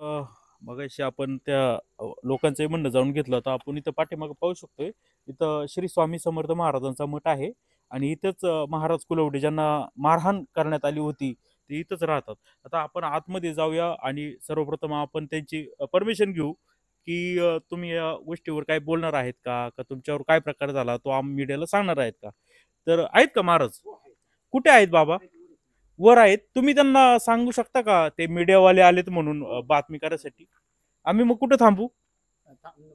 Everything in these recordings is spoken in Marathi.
मगाशी आपण त्या लोकांचंही म्हणणं जाणून घेतलं होतं. आपण इथं पाठीमागे पाहू शकतोय. इथं श्री स्वामी समर्थ महाराजांचा मठ आहे आणि इथंच महाराज कुलवडे ज्यांना मारहाण करण्यात आली होती, ते इथंच राहतात. आता आपण आतमध्ये जाऊया आणि सर्वप्रथम आपण त्यांची परमिशन घेऊ, की तुम्ही या गोष्टीवर काय बोलणार आहेत का? का तुमच्यावर काय प्रकार झाला तो मीडियाला सांगणार आहेत का? तर आहेत का महाराज? कुठे आहेत बाबा? वर आहेत. तुम्ही त्यांना सांगू शकता का ते मीडियावाले आलेत म्हणून बातमी करायसाठी? आम्ही मग कुठे थांबू?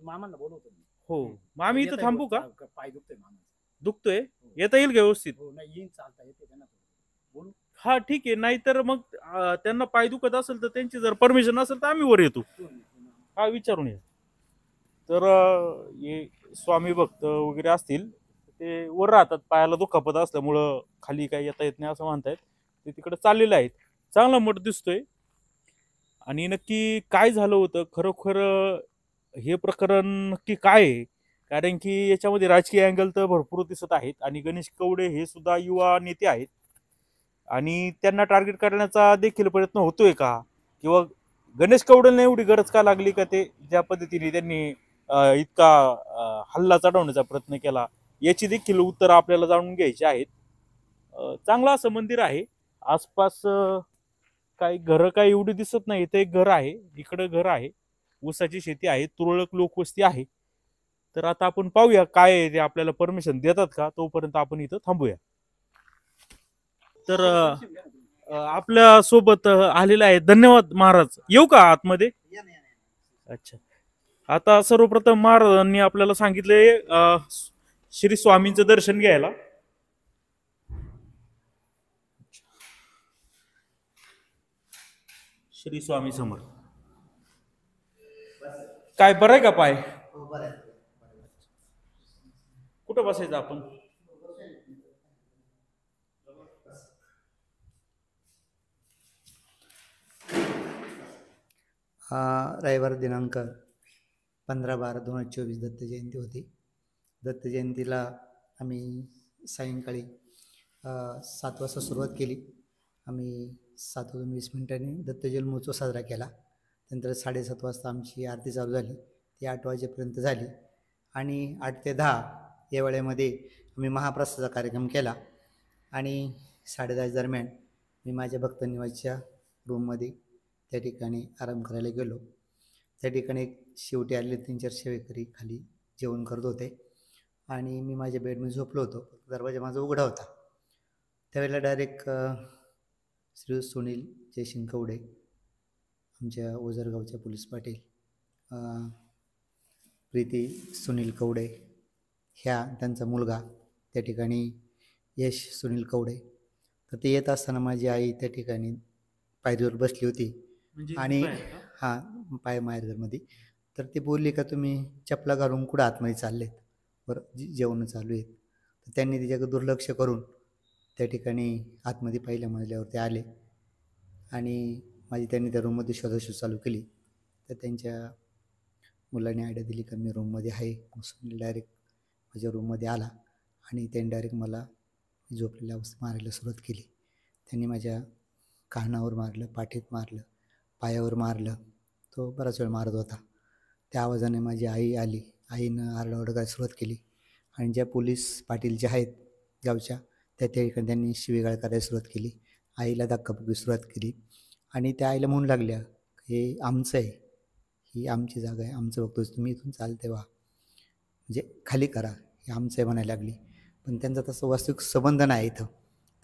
मामांना बोलवतो मी. हो. मग आम्ही इथं थांबू का? पाय दुखतोय मामाचा. दुखतोय? हो. येता येईल का व्यवस्थित? हो नाही येईन चालता येते त्यांना बोलू. हां, ठीक आहे. नाहीतर मग त्यांना पाय दुखत असेल तर त्यांची जर परमिशन असेल तर आम्ही वर येतो. हां, विचारून या. तर हे स्वामी भक्त वगैरे असतील, ते वर राहतात. पायाला दुखापत असल्यामुळं खाली काही येता येत नाही असं म्हणतायत. ते तिकडे चाललेले आहेत. चांगला मठ दिसतोय. आणि नक्की काय झालं होतं खरोखर हे प्रकरण नक्की काय आहे? कारण की याच्यामध्ये राजकीय अँगल तर भरपूर दिसत आहेत आणि गणेश कवडे हे सुद्धा युवा नेते आहेत आणि त्यांना टार्गेट करण्याचा देखील प्रयत्न होतोय का? किंवा गणेश कवडेला एवढी गरज का लागली का ते ज्या पद्धतीने त्यांनी इतका हल्ला चढवण्याचा प्रयत्न केला, याची देखील उत्तरं आपल्याला जाणून घ्यायची आहेत. चांगलं असं मंदिर आहे. आसपास काही घरं काही एवढी दिसत नाही. इथे एक घर आहे, इकडं घर आहे, ऊसाची शेती आहे, तुरळक लोकवस्ती आहे. तर आता आपण पाहूया काय आहे ते, आपल्याला परमिशन देतात का? तोपर्यंत आपण इथं थांबूया. तर आपल्या सोबत आलेले आहे. धन्यवाद महाराज. येऊ का आतमध्ये? अच्छा. आता सर्वप्रथम महाराजांनी आपल्याला सांगितले श्री स्वामींचं दर्शन घ्यायला. श्री स्वामी समर्थ. काय बरं आहे का पाय? कुठं बसायचं आपण? रविवार दिनांक 15/12/2024 दत्त जयंती होती. दत्त जयंतीला आम्ही सायंकाळी 7 वाजता सुरुवात केली. आम्ही 7:20 दत्त जन्मोत्सव साजरा केला. नंतर 7:30 वाजता आमची आरती चालू झाली. ती 8 वाजेपर्यंत झाली आणि 8 ते 10 या वेळेमध्ये आम्ही महाप्रसादाचा कार्यक्रम केला आणि 10:30 दरम्यान मी माझ्या भक्त निवासच्या रूममध्ये त्या ठिकाणी आराम करायला गेलो. त्या ठिकाणी एक शेवटी आलेले 3-4 सेवेकरी खाली जेवण करत होते आणि मी माझ्या बेडमध्ये झोपलो होतो. दरवाजा माझा उघडा होता. त्यावेळेला डायरेक्ट श्री सुनील जयसिंग कवडे, आमच्या ओझरगावच्या पोलीस पाटील, प्रीती सुनील कवडे, ह्या त्यांचा मुलगा त्या ठिकाणी यश सुनील कवडे. तर ते येत असताना माझी आई त्या ठिकाणी पायरीवर बसली होती आणि पाय माहेरघरमध्ये. तर ती बोलली का तुम्ही चपला घालून कुठं आतमध्ये चाललेत, बरं जेवण चालू आहेत. तर त्यांनी तिच्याकडे दुर्लक्ष करून त्या ठिकाणी आतमध्ये पहिल्या मजल्यावर ते आले आणि त्यांनी त्या रूममध्ये शोधाशोध चालू केली. तर त्यांच्या मुलाने आयडिया दिली का मी रूममध्ये आहे. मग डायरेक्ट माझ्या रूममध्ये आला आणि त्यांनी डायरेक्ट मला झोपलेल्या अवस्थेत मारायला सुरुवात केली. त्यांनी माझ्या कानावर मारलं, पाठीत मारलं, पायावर मारलं. तो बराच वेळ मारत होता. त्या आवाजाने माझी आई आली. आईनं आरडाओरडा करायला सुरुवात केली आणि ज्या पोलीस पाटील ज्या आहेत गावच्या त्या ठिकाणी त्यांनी शिवीगाळ करायला सुरुवात केली. आईला धक्काबुक्की सुरुवात केली आणि त्या आईला म्हणू लागल्या, हे आमचं आहे, ही आमची जागा आहे, आमचं बघतो, तुम्ही इथून चालते व्हा, म्हणजे खाली करा, हे आमचं आहे म्हणायला लागली. पण त्यांचा तसं वास्तविक संबंध नाही इथं.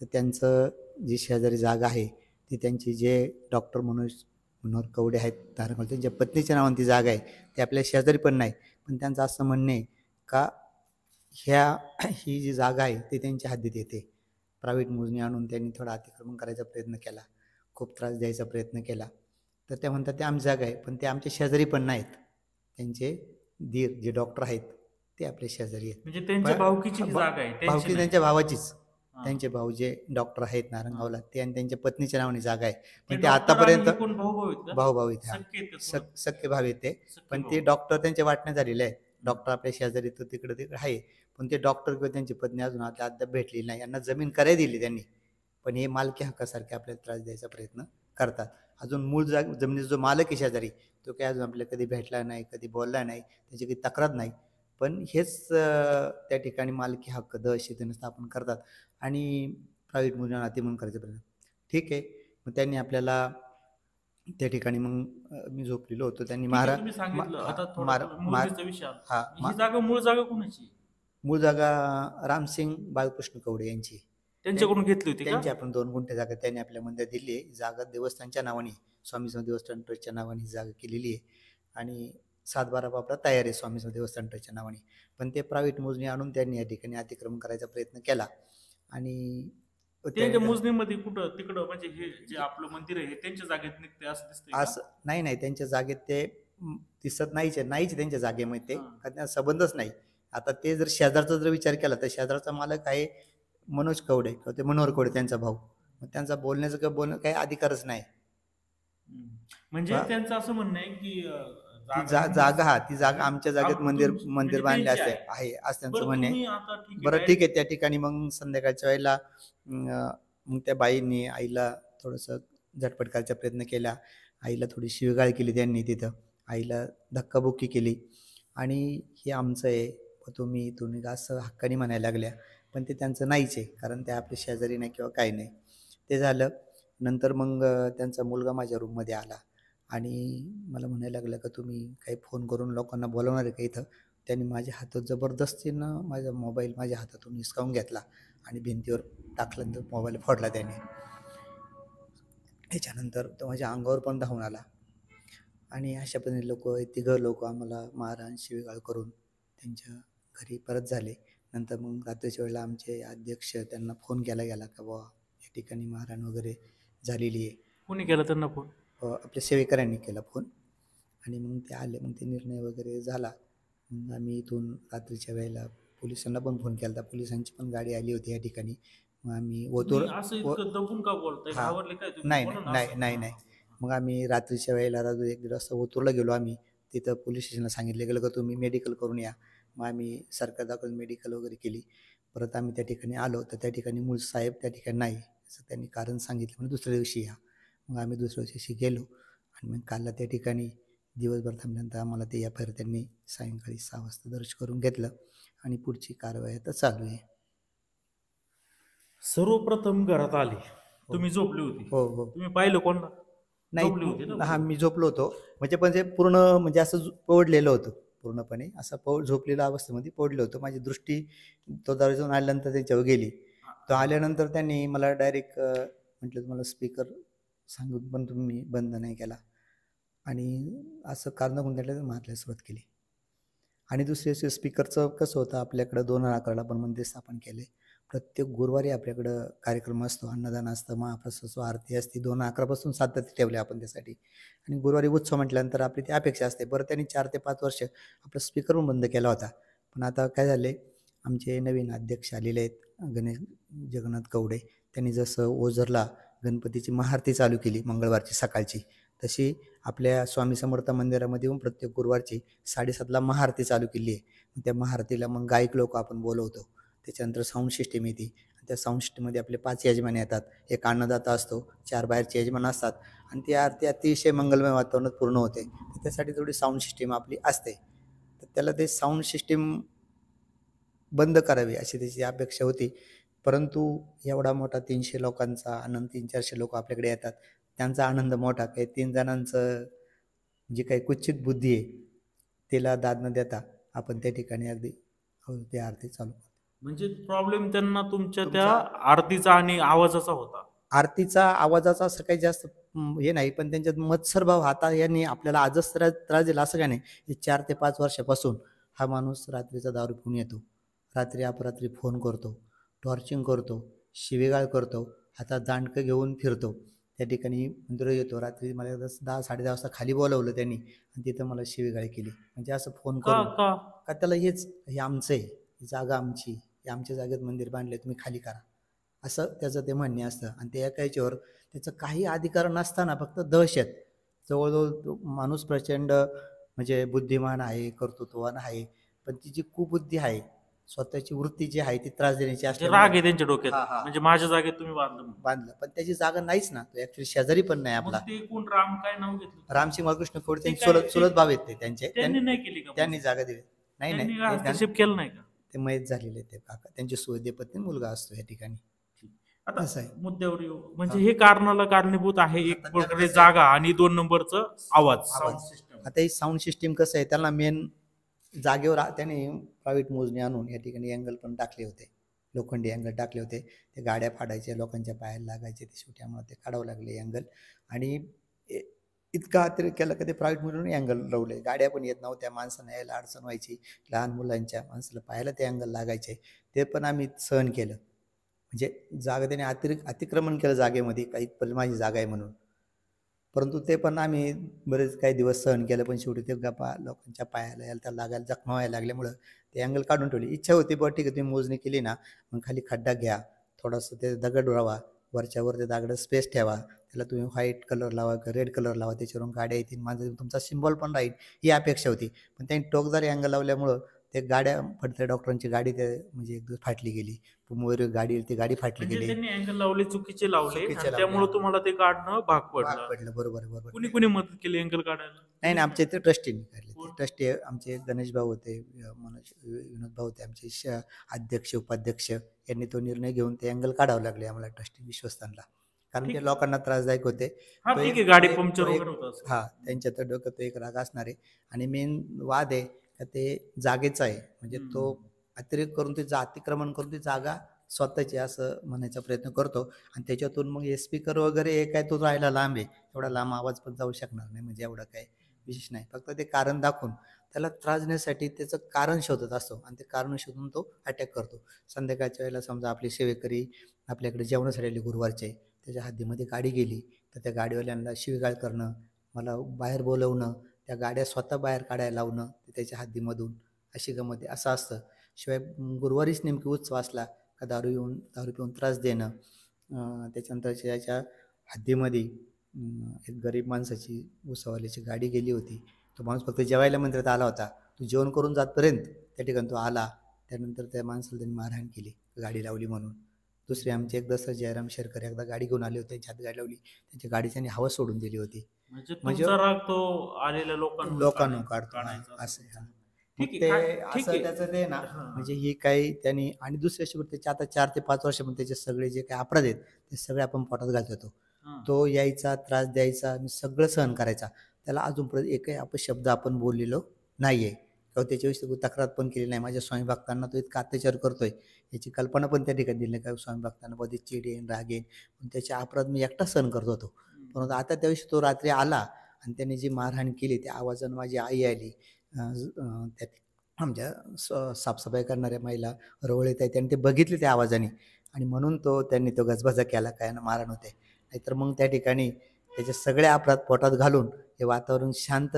तर त्यांचं जी शेजारी जागा आहे ती त्यांची जे डॉक्टर मनोहर कवडे आहेत धारणगाव, त्यांच्या पत्नीच्या नावाने ती जागा आहे. ते आपल्या शेजारी पण नाही. पण त्यांचं असं म्हणणं आहे का ही जी जागा आहे ती त्यांच्या हद्दीत येते. प्रायव्हेट मोजणी आणून त्यांनी थोडा अतिक्रमण करायचा प्रयत्न केला, खूप त्रास द्यायचा प्रयत्न केला. तर त्या म्हणतात ते आमची जागा आहे, पण ते आमच्या शेजारी पण नाहीत. त्यांचे धीर जे डॉक्टर आहेत ते आपल्या शेजारी आहेत. म्हणजे त्यांच्या भावकीची जागा आहे, भावकी त्यांच्या भावाचीच. त्यांचे भाऊ जे डॉक्टर आहेत नारंगावला ते आणि त्यांच्या पत्नीच्या नावाने जागा आहे. पण ते आतापर्यंत भाऊ आहेत, सख्खे भाव आहेत ते. पण ते डॉक्टर त्यांच्या वाटण्यात झालेले आहेत. डॉक्टर आपल्या शेजारी तो तिकडे आहे, पण ते डॉक्टर किंवा त्यांची पत्नी अजून अद्याप भेटलेली नाही. यांना जमीन करायला दिली त्यांनी, पण हे मालकी हक्कासारखे आपल्याला त्रास द्यायचा प्रयत्न करतात. अजून मूळ जमिनीचा जो मालक आहे शेजारी, तो काही अजून आपल्याला कधी भेटला नाही, कधी बोलला नाही, त्याची काही तक्रार नाही. पण हेच त्या ठिकाणी मालकी हक्क दहशतीनं स्थापन करतात आणि प्रायव्हेट मुलींना अतिक्रमण करायचा प्रयत्न. ठीक आहे, मग त्यांनी आपल्याला त्या ठिकाणी मग मी झोपलेलो होतो, त्यांनी ठीक आहे, तुम्ही सांगितलं. आता थोडा मूळचा विषय आला. हा ही जागा मूळ जागा कोणाची? मूळ जागा रामसिंग बाळकृष्ण कवडे यांची. त्यांच्याकडून घेतली होती का? त्यांची आपण 2 गुंठे जागा त्यांनी आपल्या मंदिर दिली आहे. जागा देवस्थानच्या नावाने, स्वामी समर्थ देवस्थान ट्रस्टच्या नावाने ही जागा केलेली आहे आणि 7-12 वापरा तयार आहे स्वामी समर्थ देवस्थान ट्रस्टच्या नावाने. पण ते प्रायव्हेट मोजणी आणून त्यांनी या ठिकाणी अतिक्रमण करायचा प्रयत्न केला आणि त्यांच्या मोजणीमध्ये कुठं तिकडं म्हणजे हे जे आपलं मंदिर आहे हे त्यांच्या जागेत निघते असं दिसतंय का? असं नाही, त्यांच्या जागेत ते दिसत नाहीच त्यांच्या जागेमध्ये ते, हां. कारण त्यांना संबंधच नाही. आता ते जर शेजारचा जर विचार केला तर शेजारचा मालक आहे मनोज कवडे किंवा ते मनोहर कवडे त्यांचा भाऊ. मग त्यांचा बोलण्याचं किंवा बोलणं काही अधिकारच नाही. म्हणजे बा- त्यांचं असं म्हणणं आहे की ती जागा आमच्या जागेत मंदिर म्हणजे बांधले त्यांची आहे असं त्यांचं बरं, म्हणणे. तुम्ही आता ठीक आहे, बरं ठीक आहे, त्या ठिकाणी मग संध्याकाळच्या वेळेला मग त्या बाईंनी आईला थोडंसं झटपट करायचा प्रयत्न केला. आईला थोडी शिवीगाळ केली त्यांनी तिथं. आईला धक्काबुक्की केली आणि हे आमचं आहे, तुम्ही असं हक्काने म्हणायला लागल्या. पण ते त्यांचं नाहीच आहे, कारण ते आपले शेजारी नाही किंवा काही नाही. ते झालं. नंतर मग त्यांचा मुलगा माझ्या रूममध्ये आला आणि मला म्हणायला लागलं का तुम्ही काही फोन करून लोकांना बोलवणार आहे का इथं. त्यांनी माझ्या हातात जबरदस्तीनं माझा मोबाईल माझ्या हातातून हिसकावून घेतला आणि भिंतीवर टाकल्यानंतर मोबाईल फोडला त्याने. त्याच्यानंतर तो माझ्या अंगावर पण धावून आला आणि अशा पद्धतीने तिघं लोक आम्हाला मारहाण शिवीगाळ करून त्यांच्या घरी परत झाले. नंतर मग रात्रीच्या वेळेला आमचे अध्यक्ष त्यांना फोन केला गेला का बुवा या ठिकाणी मारहाण वगैरे झालेली आहे. कोणी केला त्यांना फोन? आपल्या सेवेकरांनी केला फोन आणि मग ते आले. मग ते निर्णय वगैरे झाला. मग आम्ही इथून रात्रीच्या वेळेला पोलिसांना पण फोन केला. पोलिसांची पण गाडी आली होती या ठिकाणी. मग आम्ही तुम्ही असं इतकं दबून का बोलताय? हां. घाबरले काय तुम्ही? नाही बोला ना नाही असं. नाही नाही मग आम्ही रात्रीच्या वेळेला 1-1:30 वाजता ओतूरला गेलो आम्ही. तिथं पोलीस स्टेशनला सांगितलं गेलं का तुम्ही मेडिकल करून या. मग आम्ही सरकार दाखवून मेडिकल वगैरे केली. परत आम्ही त्या ठिकाणी आलो तर त्या ठिकाणी मूळ साहेब त्या ठिकाणी नाही असं त्यांनी कारण सांगितलं. म्हणजे दुसऱ्या दिवशी या. मग आम्ही दुसऱ्या दिवशी गेलो आणि मग कालला त्या ठिकाणी दिवसभर थांबल्यानंतर आम्हाला ते FIR त्यांनी सायंकाळी 6 वाजता दर्ज करून घेतलं आणि पुढची कारवाई आता चालू आहे. सर्वप्रथम घरात आले, तुम्ही झोपली होती. हो. तुम्ही पाहिलं कोणला? झोपली होती नाही, ना? हां, मी झोपलो होतो. म्हणजे पूर्ण म्हणजे असं पडलेलं होतं पूर्णपणे. असं झोपलेल्या अवस्थेमध्ये पडलं होतं. माझी दृष्टी तो दरवाजातून आल्यानंतर त्याच्यावर गेली. तो आल्यानंतर त्यांनी मला डायरेक्ट म्हटलं तुम्हाला स्पीकर सांगून पण तुम्ही बंद नाही केला आणि असं कारण गुंतल्याला मारायला सुरुवात केली. आणि दुसरे स्पीकरचं कसं होतं आपल्याकडं 2011ला पण मंदिर स्थापन केले. प्रत्येक गुरुवारी आपल्याकडं कार्यक्रम असतो, अन्नदान असतं, महाप्रसाद असतो, आरती असते. 2011 पासून सातत्य ठेवले आपण त्यासाठी. आणि गुरुवारी उत्सव म्हटल्यानंतर आपली ती अपेक्षा असते. बरं त्यांनी 4 ते 5 वर्ष आपला स्पीकर पण बंद केला होता. पण आता काय झाले, आमचे नवीन अध्यक्ष आलेले आहेत जगन्नाथ कवडे. त्यांनी जसं ओझरला गणपतीची महाआरती चालू केली मंगळवारची सकाळची, तशी आपल्या स्वामी समर्थ मंदिरामध्ये येऊन प्रत्येक गुरुवारची 7:30ला महाआरती चालू केली आहे. त्या महाआरतीला मग गायक लोक आपण बोलवतो. त्याच्यानंतर साऊंड सिस्टीम येते. त्या साऊंड सिस्टीममध्ये आपले 5 यजमान येतात. एक अन्नदाता असतो, 4 बाहेरचे यजमान असतात आणि ती आरती अतिशय मंगलमय वातावरणात पूर्ण होते. त्यासाठी थोडी साऊंड सिस्टीम आपली असते. तर त्याला ते साऊंड सिस्टीम बंद करावी अशी त्याची अपेक्षा होती. परंतु एवढा मोठा 300 लोकांचा आनंद, 300-400 लोक आपल्याकडे येतात. त्यांचा आनंद मोठा. काही 3 जणांचं जी काही कुचित बुद्धी आहे तिला दाद न देता आपण त्या ठिकाणी अगदी ती आरती चालू. म्हणजे प्रॉब्लेम त्यांना तुमच्या त्या आरतीचा आणि आवाजाचा होता. आरतीचा आवाजाचा असं काही जास्त हे नाही, पण त्यांच्यात मत्सरभाव आता यांनी आपल्याला आजच त्रास दिला असं काय नाही. 4 ते 5 वर्षापासून हा माणूस रात्रीचा दारू पिऊन येतो, रात्री अपरात्री फोन करतो, टॉर्चिंग करतो, शिवीगाळ करतो, हातात दांडकं घेऊन फिरतो. त्या ठिकाणी मंदिर येतो. रात्री मला 10-10:30 वाजता खाली बोलवलं त्यांनी आणि तिथं मला शिवीगाळ केली. म्हणजे असं फोन करून का त्याला हे आमचं आहे, ही जागा आमची, हे आमच्या जागेत मंदिर बांधले, तुम्ही खाली करा, असं त्याचं ते म्हणणे असतं. आणि ते एका याच्यावर त्याचं काही अधिकार नसताना फक्त दहशत. जवळजवळ माणूस प्रचंड म्हणजे बुद्धिमान आहे, कर्तृत्ववान आहे, पण ती जी कुबुद्धी आहे स्वतःची वृत्ती जी आहे ती त्रास देण्याची म्हणजे असल्यामुळे राग आहे त्यांच्या डोक्यात, हा, हा. म्हणजे माझ्या जागेत तुम्ही बांधलं म्हणून. बांधलं, पण त्याची जागा नाहीच ना, तो ऍक्च्युली शेजारी पण नाही मग आपला. ते कोण, राम काय नाव घेतलं? रामसिंग बाळकृष्ण खोडे ते त्यांचे काय- चुलत चुलत भाव आहेत ते त्यांचे. त्यांनी नाही केली का? त्यांनी जागा दिली नाही. त्यांनी नाही काय ते हस्तक्षेप केला नाही का? ते मयत झालेले ते काका, त्यांचे सुवद्य पत्नी मुलगा असतो या ठिकाणी. आता असं आहे. मुद्द्यावर येऊ, म्हणजे हा. हे कारणाला कारणीभूत आहे एक आता प्रकारे कसं आहे? जागा आणि 2 नंबरचं आवाज, आवाज. Sound system. आता ही साऊंड सिस्टीम कसं आहे, त्याला मेन जागेवर त्याने प्रायव्हेट मोजणी आणून या ठिकाणी अँगल पण टाकले होते, लोखंडी अँगल टाकले होते. ते गाड्या फाडायच्या, लोकांच्या पायाला लागायचे, ते शेवटी आम्हाला ते काढावं लागले अँगल. आणि इतका अतिरेक केला की ते प्रायव्हेट म्हणून अँगल लावले. गाड्या पण येत नव्हत्या, माणसांना यायला अडचण व्हायची, लहान मुलांच्या माणसाला पाहायला ते अँगल लागायचे. ते पण आम्ही सहन केलं. म्हणजे जागा त्याने अतिक्रमण केलं जागेमध्ये, काही माझी जागा आहे म्हणून. परंतु ते पण आम्ही बरेच काही दिवस सहन केलं, पण शेवटी ते गप्पा लोकांच्या पायाला यायला त्याला लागायला, जखमा व्हायला लागल्यामुळं ते अँगल काढून ठेवली. इच्छा होती बरं ठीक आहे, तुम्ही मोजणी केली ना, मग खाली खड्डा घ्या, थोडंसं ते दगड राहावा, वरच्यावर ते दगड स्पेस ठेवा, त्याला तुम्ही व्हाईट कलर लावा, रेड कलर लावा, त्याच्यावरून गाड्या येतील, माझं तुमचा सिम्बॉल पण राहील, ही अपेक्षा होती. पण त्यांनी टोकदारी अँगल लावल्यामुळं ते गाड्या फडते, डॉक्टरांची गाडी ते म्हणजे एक दिवस फाटली गेली, मयूर गाडी, ती गाडी फाटली म्हणजे गेली. त्यांनी अँगल लावले, चुकीचे लावले, चुकीचे आणि लावले. त्यामुळे तुम्हाला ते काढणं भाग भाग पडलं. पडलं. बरोबर बरोबर. कुणी कुणी मदत केली अँगल काढायला? नाही नाही, आमच्या इथे ट्रस्टीने काढले. कोण? ट्रस्टी आमचे गणेश भाऊ होते, विनोद भाऊ होते आमचे अध्यक्ष उपाध्यक्ष, यांनी तो निर्णय घेऊन ते अँगल काढावं लागले आम्हाला ट्रस्टी विश्वस्तांना, कारण ठीक. ते लोकांना त्रासदायक होते. हा तो ठीक एक- आहे, गाडी तो पंक्चर एक- वगैरे होत असेल. हा, त्यांच्या तर डोक्यात तो एक राग असणार आहे. आणि मेन वाद आहे का ते जागेचा आहे, म्हणजे तो अतिरेक करून ते अतिक्रमण करून ती जागा स्वतःची असं म्हणायचा प्रयत्न करतो. आणि त्याच्यातून मग स्पीकर वगैरे हे काय तो राहायला लांब आहे, एवढा लांब आवाज पण जाऊ शकणार नाही, म्हणजे एवढं काय विशेष नाही. फक्त ते कारण दाखवून त्याला त्रास देण्यासाठी त्याचं कारण शोधत असतो, आणि ते कारण शोधून तो अटॅक करतो. संध्याकाळच्या वेळेला समजा आपली सेवेकरी आपल्याकडे जेवणासाठी आली गुरुवारचे, त्याच्या हद्दीमध्ये गाडी गेली तर त्या गाडीवाल्यांना शिवीगाळ करणं, मला बाहेर बोलवणं, त्या गाड्या स्वतः बाहेर काढायला लावणं त्याच्या हद्दीमधून, अशी गमत आहे, असं असतं. शिवाय गुरुवारीच नेमकी उत्सव असला का दारू पिऊन त्रास देणं. त्याच्यानंतर त्याच्या हद्दीमध्ये एक गरीब माणसाची उत्सवाल्याची गाडी गेली होती. तो माणूस फक्त जेवायला मंदिरात आला होता, तो जेवण करून जातपर्यंत त्या ठिकाणी तो आला, त्यानंतर त्या माणसाला त्यांनी मारहाण केली गाडी लावली म्हणून. दुसरे आमचे एक दसरा जयराम शेरकर एकदा गाडी घेऊन आले होते, त्यांच्या हात गाडी लावली, त्यांच्या गाडीची त्यांनी हवा सोडून दिली होती. म्हणजे म्हणजे तुमचा राग तो आलेल्या लोकांना काढतो, काढायचा. असं आहे. ठीक मग ते आहे, ठीक असं आहे. त्याचं ते ना, हा. म्हणजे ही काही त्यांनी. आणि दुसऱ्या शेवट त्याचे आता 4 ते 5 वर्ष पण त्याचे सगळे जे काही अपराध आहेत ते सगळे आपण पोटात घालत होतो. हा. तो यायचा, त्रास द्यायचा, मी सगळं सहन करायचा. त्याला अजूनपर्यंत एकही अपशब्द आपण बोललेलो नाहीये किंवा त्याच्याविषयी तक्रार पण केली नाही. माझ्या स्वामी भक्तांना तो इतका अत्याचार करतोय याची कल्पना पण त्या ठिकाणी दिली नाही, काय स्वामी भक्तांना मध्ये चिड येईन, राग येईन, पण त्याचे अपराध मी एकटा सहन करत होतो. परंतु आता त्याविषयी तो रात्री आला आणि त्याने जी मारहाण केली त्या आवाजानं माझी आई आली, त्या आमच्या साफसफाई करणाऱ्या महिला रवळीत आहे, त्यांनी ते बघितले त्या आवाजाने, आणि म्हणून त्यांनी तो गजबजा केला, काय ना मारहाण होते. नाहीतर मग त्या ठिकाणी त्याचे सगळे अपराध पोटात घालून हे वातावरण शांत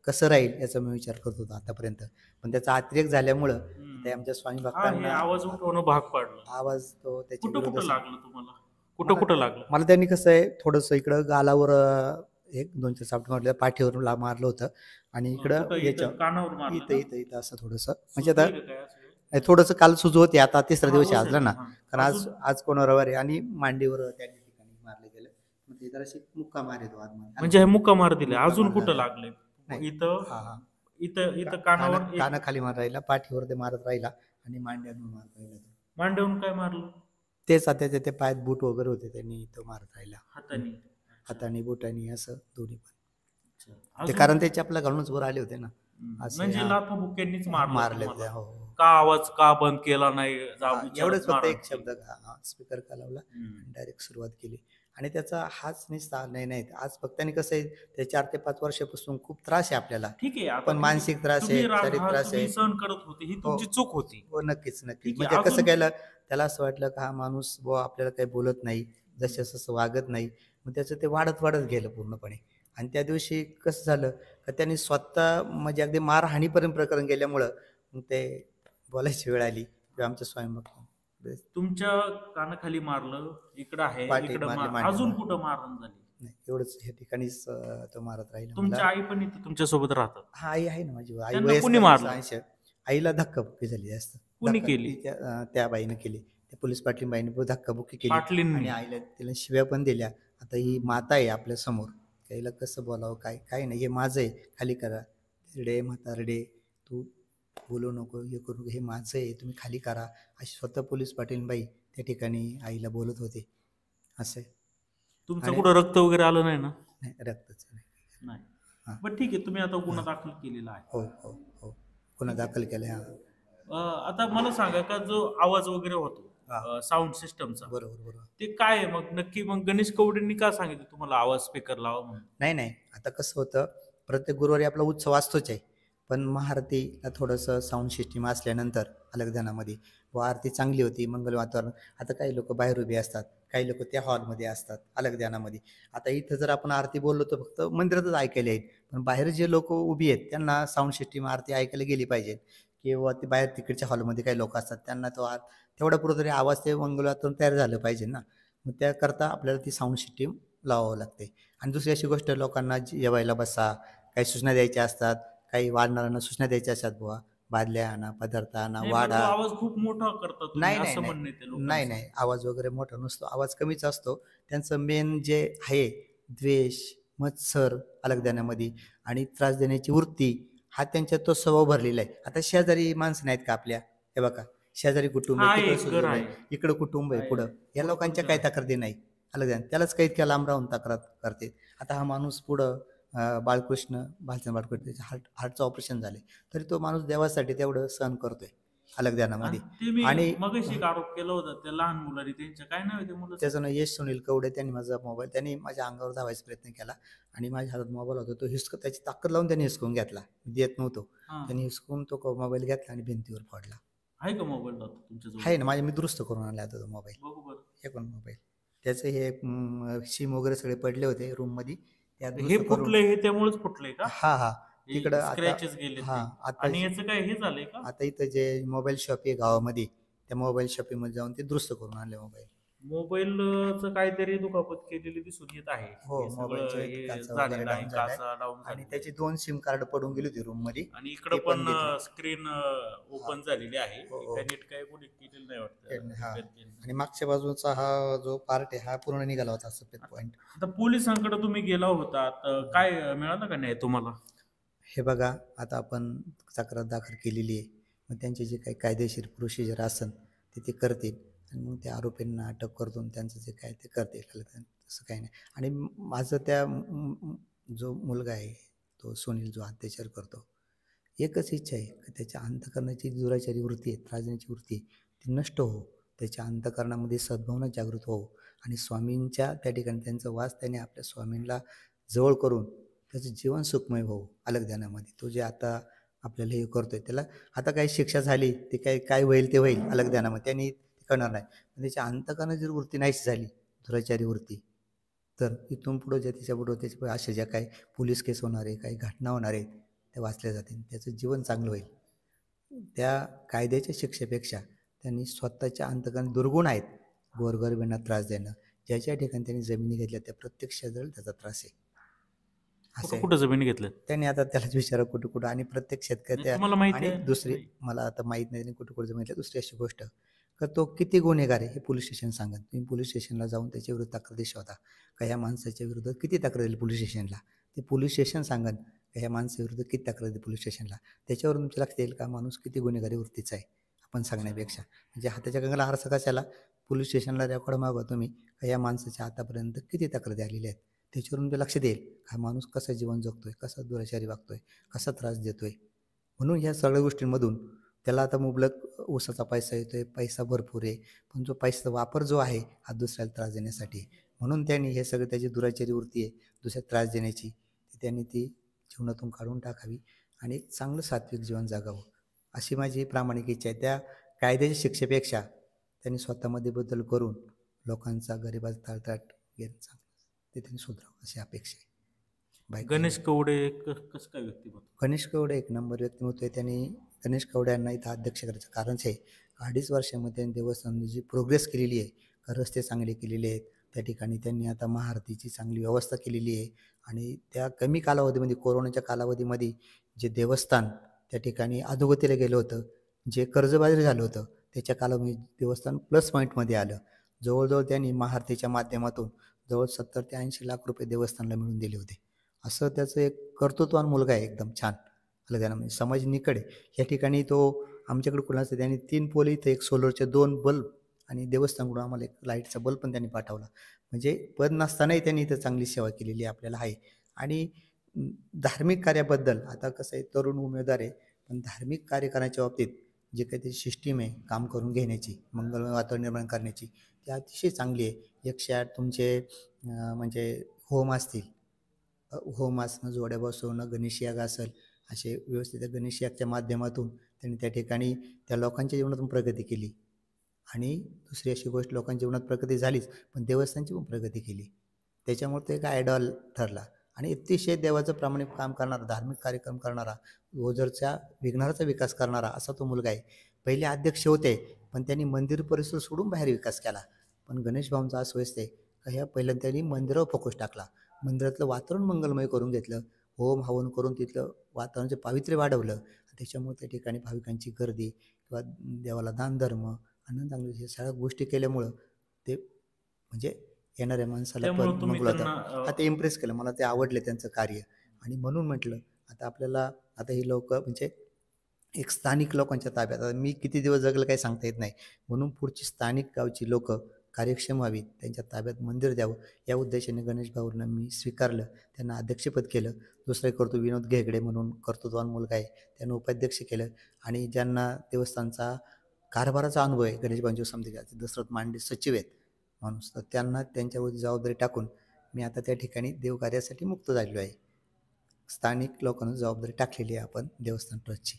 कसं राहील याचा मी विचार करत होतो आतापर्यंत. पण त्याचा अतिरेक झाल्यामुळं ते आमच्या स्वामी हा, हे भक्तांना आवाज उठवणं भाग पडलं. आवाज तो त्याच्या कुठं विरोधात- लागलं तुम्हाला? कुठं लागलं? मला त्यांनी कसं आहे थोडंसं इकडं गालावर एक 2-4 चापट मारलं, पाठीवर मारलं होतं, आणि इकडं कुठं? याच्या इथं कानावर मारलं इथं का? इथं इथं असं थोडंसं, म्हणजे आता सुजलंय का काय असं? थोडंसं काल सुजू होती, आता तिसरा हा, दिवस बस आजला ना, आहे. हा. कारण आज अजून? आज कोण रविवारी, आणि मांडीवर त्या ठिकाणी मारले गेले. मग ते जराशी मुक्का मार येतो आतमध्ये. म्हणजे हे मुक्का मार दिले. मुक्का अजून मार कुठं झाला. लागले? नाही. इथं हा हा इथं कानावर एक- कानाखाली मार राहिला, पाठीवर ते मारत राहिला, आणि मांड्यावर मारत राहिला. मांडवून काय मारलं? तेच आता ते पायात बूट वगैरे होते, त्यांनी तो मारत राहिला, हाताने. हाताने बुटाने असं दोन्ही पण. ते अजून? कारण ते चपला घालूनच वर आले होते ना, असं. म्हणजे हा. लाथाबुक्क्यांनीच मारले मारलं ते. तुम्हाला. हो. का आवाज का बंद केला नाही? एवढंच फक्त एक शब्द स्पीकर का लावला, हम्म. डायरेक्ट सुरुवात केली. आणि त्याचा हाच निस्ता नाही आज फक्त. आणि कसं आहे ते 4 ते 5 वर्षापासून खूप त्रास आहे आपल्याला, ठीक आहे. आता पण मानसिक त्रास तुम्ही आहे, राग शारीरिक हा त्रास तुम्ही आहे. सहन करत होते, ही तुमची चूक होती. हो, नक्कीच ठीक नक्कीच. आहे. म्हणजे कसं अजून- केलं, त्याला असं वाटलं का हा माणूस बुवा आपल्याला काही बोलत नाही, जसं वागत नाही, मग त्याचं ते वाढत गेलं पूर्णपणे. आणि त्या दिवशी कसं झालं का त्यांनी स्वतः म्हणजे अगदी मारहाणीपर्यंत प्रकरण गेल्यामुळं मग ते बोलायची वेळ आली किंवा आमच्या स्वयंभक्त तुमच्या कानाखाली मारलं, इकडं आहे, पाठी इकडं मारली, मार- मांडी अजून मारली. कुठं मारहाण झाली? नाही, एवढंच ह्या ठिकाणीच तो मारत राहिला तुमच्या मला. आई पण इथं तुमच्या सोबत राहतात. हा, आई आहे ना माझी आई, त्यांना वयस्कर कुणी मारलं? 80. आईला धक्काबुक्की झाली जास्त. कुणी केली? त्या बाईनं केली. त्या पोलीस पाटील बाईने धक्काबुक्की केली पाटलींनी? आणि आईला तिला शिव्या पण दिल्या. आता ही माता आहे आपल्या समोर, त्याला कसं बोलावं, काय काय नाही, हे माझं आहे, खाली करा. तिरडे म्हातारडे, तू बोलू नको, हे करू नको, हे माझं आहे, तुम्ही खाली करा, अशी स्वतः पोलीस पाटील बाई त्या ठिकाणी आईला बोलत होते. असं आहे. तुमचं आणि- कुठं रक्त वगैरे आलं नाही ना? नाही, रक्तच नाही. नाही. हां. बरं ठीक आहे, तुम्ही आता गुन्हा दाखल केलेला आहे. हो हो हो, गुन्हा दाखल केला. आता मला सांगा का जो आवाज वगैरे होतो हा. साऊंड सिस्टमचा, बरोबर बरोबर. ते काय आहे मग नक्की? मग गणेश कवडेंनी का सांगितलं तुम्हाला आवाज स्पीकर लावा म्हणून? नाही नाही, आता कसं होतं, प्रत्येक गुरुवारी आपला उत्सव असतोच आहे, पण महाआरतीला थोडंसं साऊंड सिस्टीम असल्यानंतर अलग ध्यानामध्ये व आरती चांगली होती, मंगल वातावरण. आता काही लोक बाहेर उभे असतात, काही लोक त्या हॉलमध्ये असतात अलग ध्यानामध्ये. आता इथं जर आपण आरती बोललो तर फक्त मंदिरातच ऐकायला येईल, पण बाहेर जे लोक उभी आहेत त्यांना साऊंड सिस्टीम आरती ऐकायला गेली पाहिजे. किंवा ते बाहेर तिकडच्या हॉलमध्ये काही लोक असतात, त्यांना तो तेवढा पुरं तरी आवाज ते मंगल वातावरण तयार झालं पाहिजे ना. मग त्याकरता आपल्याला ती साऊंड सिस्टीम लावावं लागते. आणि दुसरी अशी गोष्ट, लोकांना जेवायला बसा, काही सूचना द्यायच्या असतात, काही वाढणाऱ्यांना सूचना द्यायच्या असतात, बुवा बादल्या आणा, पदार्थ आणा, नाही, वाढा. पण तो आवाज खूप मोठा करता तुम्ही, नाही नाही असं नाही म्हणणं आहे त्या लोकांचं. नाही नाही, आवाज वगैरे मोठा नसतो, आवाज कमीच असतो. त्यांचं मेन जे आहे द्वेष, मत्सर अलग देण्यामध्ये आणि त्रास देण्याची वृत्ती, हा त्यांच्यात तो स्वभाव भरलेला आहे. आता शेजारी माणसं नाहीत का आपल्या, हे बघा, शेजारी कुटुंब हा, आहे, तिकडं एक घर सुद्धा आहे. आहे, इकडं कुटुंब आहे, आहे. पुढं या लोकांच्या काही तक्रारी नाही अलग ध्यान, त्यालाच काही इतक्या लांब राहून तक्रार करते. आता हा माणूस पुढं बाळकृष्ण भालचंद बाळकृष्ण, त्याच्या हार्टचं ऑपरेशन झाले, तरी तो माणूस देवासाठी तेवढं सहन करतोय अलग ध्यानामध्ये. ते मी आणि मगाशी एक आरोप केला होता त्या लहान मुलांनी, त्यांच्या काय नाव आहे त्या मुलाचं? त्याचं नाव यश सुनील कवडे. त्यांनी माझा मोबाईल, त्यांनी माझ्या अंगावर धावायचा प्रयत्न केला आणि माझ्या हातात मोबाईल होता, तो त्याची ताकद लावून त्यांनी हिसकून घेतला, मी देत नव्हतो. हा. त्यांनी हिसकून तो मोबाईल घेतला आणि भिंतीवर फोडला. आहे का मोबाईल तुमच्या आहे ना, माझ्या, मी दुरुस्त करून आणला होता तो मोबाईल. बघू बरं. हे पण मोबाईल, त्याचे हे सिम वगैरे सगळे पडले होते रूममध्ये, त्या हे दुरुस्त करून. फुटलंय, हे त्यामुळेच फुटलंय का? हा हा, तिकडं आता स्क्रॅचेस गेले. हा, आता आणि याचं काय हे झालंय का? आता इथं जे मोबाईल शॉप आहे गावामध्ये, त्या मोबाईल शॉपीमध्ये जाऊन ते दुरुस्त करून आणले मोबाईल. मोबाईलचं काहीतरी दुखापत केलेली दिसून येत आहे. हो, हे सगळं मोबाईलचे हे काचा झालेलं वगैरे आहे, डाऊन झालाय. काचा डाऊन आणि झाली त्याची 2 सिम कार्ड पडून गेली होती रूम मध्ये. आणि इकडं ते पण पण घेतलं. स्क्रीन ओपन झालेली आहे. हो, हो. काय नीट काय कोणी केलेलं नाही वाटतं. हा. repair केलेलं नाही. आणि मागच्या बाजूचा हा जो पार्ट आहे, हा पूर्ण निघाला होता सफेद पॉइंट. आता पोलिसांकडे तुम्ही गेला होता, तर काय मिळालं का नाही तुम्हाला? हे बघा, आता आपण तक्रार दाखल केलेली आहे, मग त्यांचे जे काही कायदेशीर प्रोसिजर असेल ते करतील आणि मग त्या आरोपींना अटक करून त्यांचं जे काय ते करतील. तसं काही नाही. आणि माझं त्या जो मुलगा आहे, तो सुनील, जो अत्याचार करतो, एकच इच्छा आहे की त्याच्या अंतःकरणाची दुराचारी वृत्ती आहे, त्रास देण्याची वृत्ती आहे, ती नष्ट हो, त्याच्या अंतःकरणामध्ये सद्भावना जागृत हो आणि स्वामींच्या त्या ठिकाणी त्यांचा वास त्याने आपल्या स्वामींना जवळ करून त्याचं जीवन सुखमय हो अलग ध्यानामध्ये. तो जे आता आपल्याला हे करतोय, त्याला आता काही शिक्षा झाली, ते काय होईल ते होईल अलग ध्यानामध्ये, त्यांनी ते करणार नाही. पण त्याच्या अंतःकरणाची जर वृत्ती नाहीच झाली, दुराचारी वृत्ती, तर इथून पुढं ज्या त्याच्या पुढं त्याच्या अशा ज्या काही पोलीस केस होणार आहे, काही घटना होणार आहेत, त्या वाचल्या जातील, त्याचं जीवन चांगलं होईल. त्या कायद्याच्या शिक्षेपेक्षा त्यांनी स्वतःच्या अंतःकरणात दुर्गुण आहेत, गोरगरिबांना त्रास देणं, ज्याच्या ठिकाणी त्यांनी जमिनी घेतल्या त्या प्रत्येक शेजारी त्याचा त्रास आहे. असं आहे. कुठं जमिनी घेतल्या? त्यांनी आता त्यालाच विचारा कुठं कुठं, आणि प्रत्येक शेतकरी तुम्हाला माहिती आणि आहे? दुसरी, मला आता माहीत नाही त्यांनी कुठं कुठं जमिनी. दुसरी अशी गोष्ट, तर तो किती गुन्हेगार आहे हे पोलीस स्टेशन सांगा. तुम्ही पोलीस स्टेशनला जाऊन त्याच्या विरुद्ध तक्रार शोधा, का ह्या माणसाच्या विरुद्ध किती तक्रार दिली पोलीस स्टेशनला, ते पोलीस स्टेशन सांगन का ह्या माणसाविरुद्ध किती तक्रार दिली पोलीस स्टेशनला. त्याच्यावरून तुमच्या लक्षात येईल का माणूस किती गुन्हेगारी वृत्तीचा आहे. आपण सांगण्यापेक्षा म्हणजे हाताच्या कंगाला आरसा कशाला, पोलीस स्टेशनला रेकॉर्ड मागवा तुम्ही का या माणसाच्या आतापर्यंत किती तक्रारी आलेल्या आहेत. त्याच्यावरून ते लक्षात येईल हा माणूस कसं जीवन जगतोय, कसा दुराचारी वागतोय, कसा त्रास देतोय. म्हणून ह्या सगळ्या गोष्टींमधून त्याला आता मुबलक ऊसाचा पैसा येतोय, पैसा भरपूर आहे, पण जो पैसा वापर जो आहे हा दुसऱ्याला त्रास देण्यासाठी, म्हणून त्यांनी हे सगळं त्याची दुराचारी वृत्ती आहे दुसऱ्याला त्रास देण्याची, त्यांनी ती जीवनातून काढून टाकावी आणि एक चांगलं सात्विक जीवन जगावं, अशी माझी प्रामाणिक इच्छा आहे. त्या कायद्याच्या शिक्षेपेक्षा त्यांनी स्वतःमध्ये बदल करून लोकांचा, गरिबाचा तळतळाट घेण्याचा ते त्यांनी सुधारावं अशी अपेक्षा आहे. गणेश कवडे कसं काय व्यक्तिमत्व? गणेश कवडे एक नंबर व्यक्तिमत्व आहे. त्यांनी गणेश कवडे यांना इथं अध्यक्ष करायचं कारणच आहे, 2.5 वर्षामध्ये त्यांनी देवस्थानची जी प्रोग्रेस केलेली आहे, रस्ते चांगले केलेले आहेत, त्या ठिकाणी त्यांनी आता महाआरतीची चांगली व्यवस्था केलेली आहे. आणि त्या कमी कालावधीमध्ये, कोरोनाच्या कालावधीमध्ये जे देवस्थान त्या ठिकाणी अधोगतीला गेलं होतं, जे कर्जबाजारी झालं होतं त्याच्या कालावधी देवस्थान प्लस पॉईंटमध्ये आलं. जवळजवळ त्यांनी महाआरतीच्या माध्यमातून जवळ 70 ते 80 लाख रुपये देवस्थानला मिळवून दिले होते. असं त्याचं एक कर्तृत्वान मुलगा आहे, एकदम छान. आलं त्यानं म्हणजे समाज निकडे. या ठिकाणी तो आमच्याकडे कुणाचं त्यांनी 3 पोल इथं, एक सोलरचे 2 बल्ब आणि देवस्थानकडून आम्हाला एक लाईटचा बल्ब पण त्यांनी पाठवला. म्हणजे पद नसतानाही त्यांनी इथं चांगली सेवा केलेली आपल्याला आहे. आणि धार्मिक कार्याबद्दल आता कसं आहे, तरुण उमेदवार आहे, पण धार्मिक कार्य करण्याच्या बाबतीत जे काही त्याची सिस्टीम आहे काम करून घेण्याची, मंगलमय वातावरण निर्माण करण्याची, ती अतिशय चांगली आहे. 108 तुमचे म्हणजे होम असतील, होम असणं, जोड्या बसवणं, गणेश याग असेल, असे व्यवस्थित गणेश यागच्या माध्यमातून त्यांनी त्या ठिकाणी त्या लोकांच्या जीवनातून प्रगती केली. आणि दुसरी अशी गोष्ट, लोकांच्या जीवनात प्रगती झालीच, पण देवस्थानची पण प्रगती केली. त्याच्यामुळे तो एक आयडॉल ठरला. आणि अतिशय देवाचं प्रामाणिक काम करणारा, धार्मिक कार्यक्रम करणारा, ओझरच्या विघ्नहराचा विकास करणारा असा तो मुलगा आहे. पहिले अध्यक्ष होते, पण त्यांनी मंदिर परिसर सोडून बाहेर विकास केला. पण गणेश भाऊंचा असं असते का, ह्या पहिल्यांदा त्यांनी मंदिरावर फोकस टाकला, मंदिरातलं वातावरण मंगलमय करून घेतलं, होम हवन करून तिथलं वातावरणाचे पावित्र्य वाढवलं. त्याच्यामुळे त्या ठिकाणी भाविकांची गर्दी किंवा देवाला दानधर्म, आनंद, हे सगळ्या गोष्टी केल्यामुळं ते म्हणजे येणाऱ्या माणसाला त्यामुळे तुम्ही मग त्यांना ते इम्प्रेस केलं. मला ते आवडले त्यांचं कार्य. आणि म्हणून म्हटलं आता आपल्याला, आता ही लोक म्हणजे एक स्थानिक लोकांच्या ताब्यात, आता मी किती दिवस जगलं काही सांगता येत नाही, म्हणून पुढची स्थानिक गावची लोक कार्यक्षम व्हावी, त्यांच्या ताब्यात मंदिर द्यावं, या उद्देशाने गणेश भाऊंना मी स्वीकारलं, त्यांना अध्यक्षपद केलं. दुसरं करतो विनोद घेगडे म्हणून कर्तृत्वान मुलगा आहे, त्यांना उपाध्यक्ष केलं. आणि ज्यांना देवस्थानचा कारभाराचा अनुभव आहे, गणेश भाऊंच्या समजा दशरथ मांडे सचिव आहेत माणूस, तर त्यांना त्यांच्यावरती जबाबदारी टाकून मी आता त्या ठिकाणी देवकार्यासाठी मुक्त झालेलो आहे. स्थानिक लोकांना जबाबदारी टाकलेली आहे आपण देवस्थान ट्रस्टची.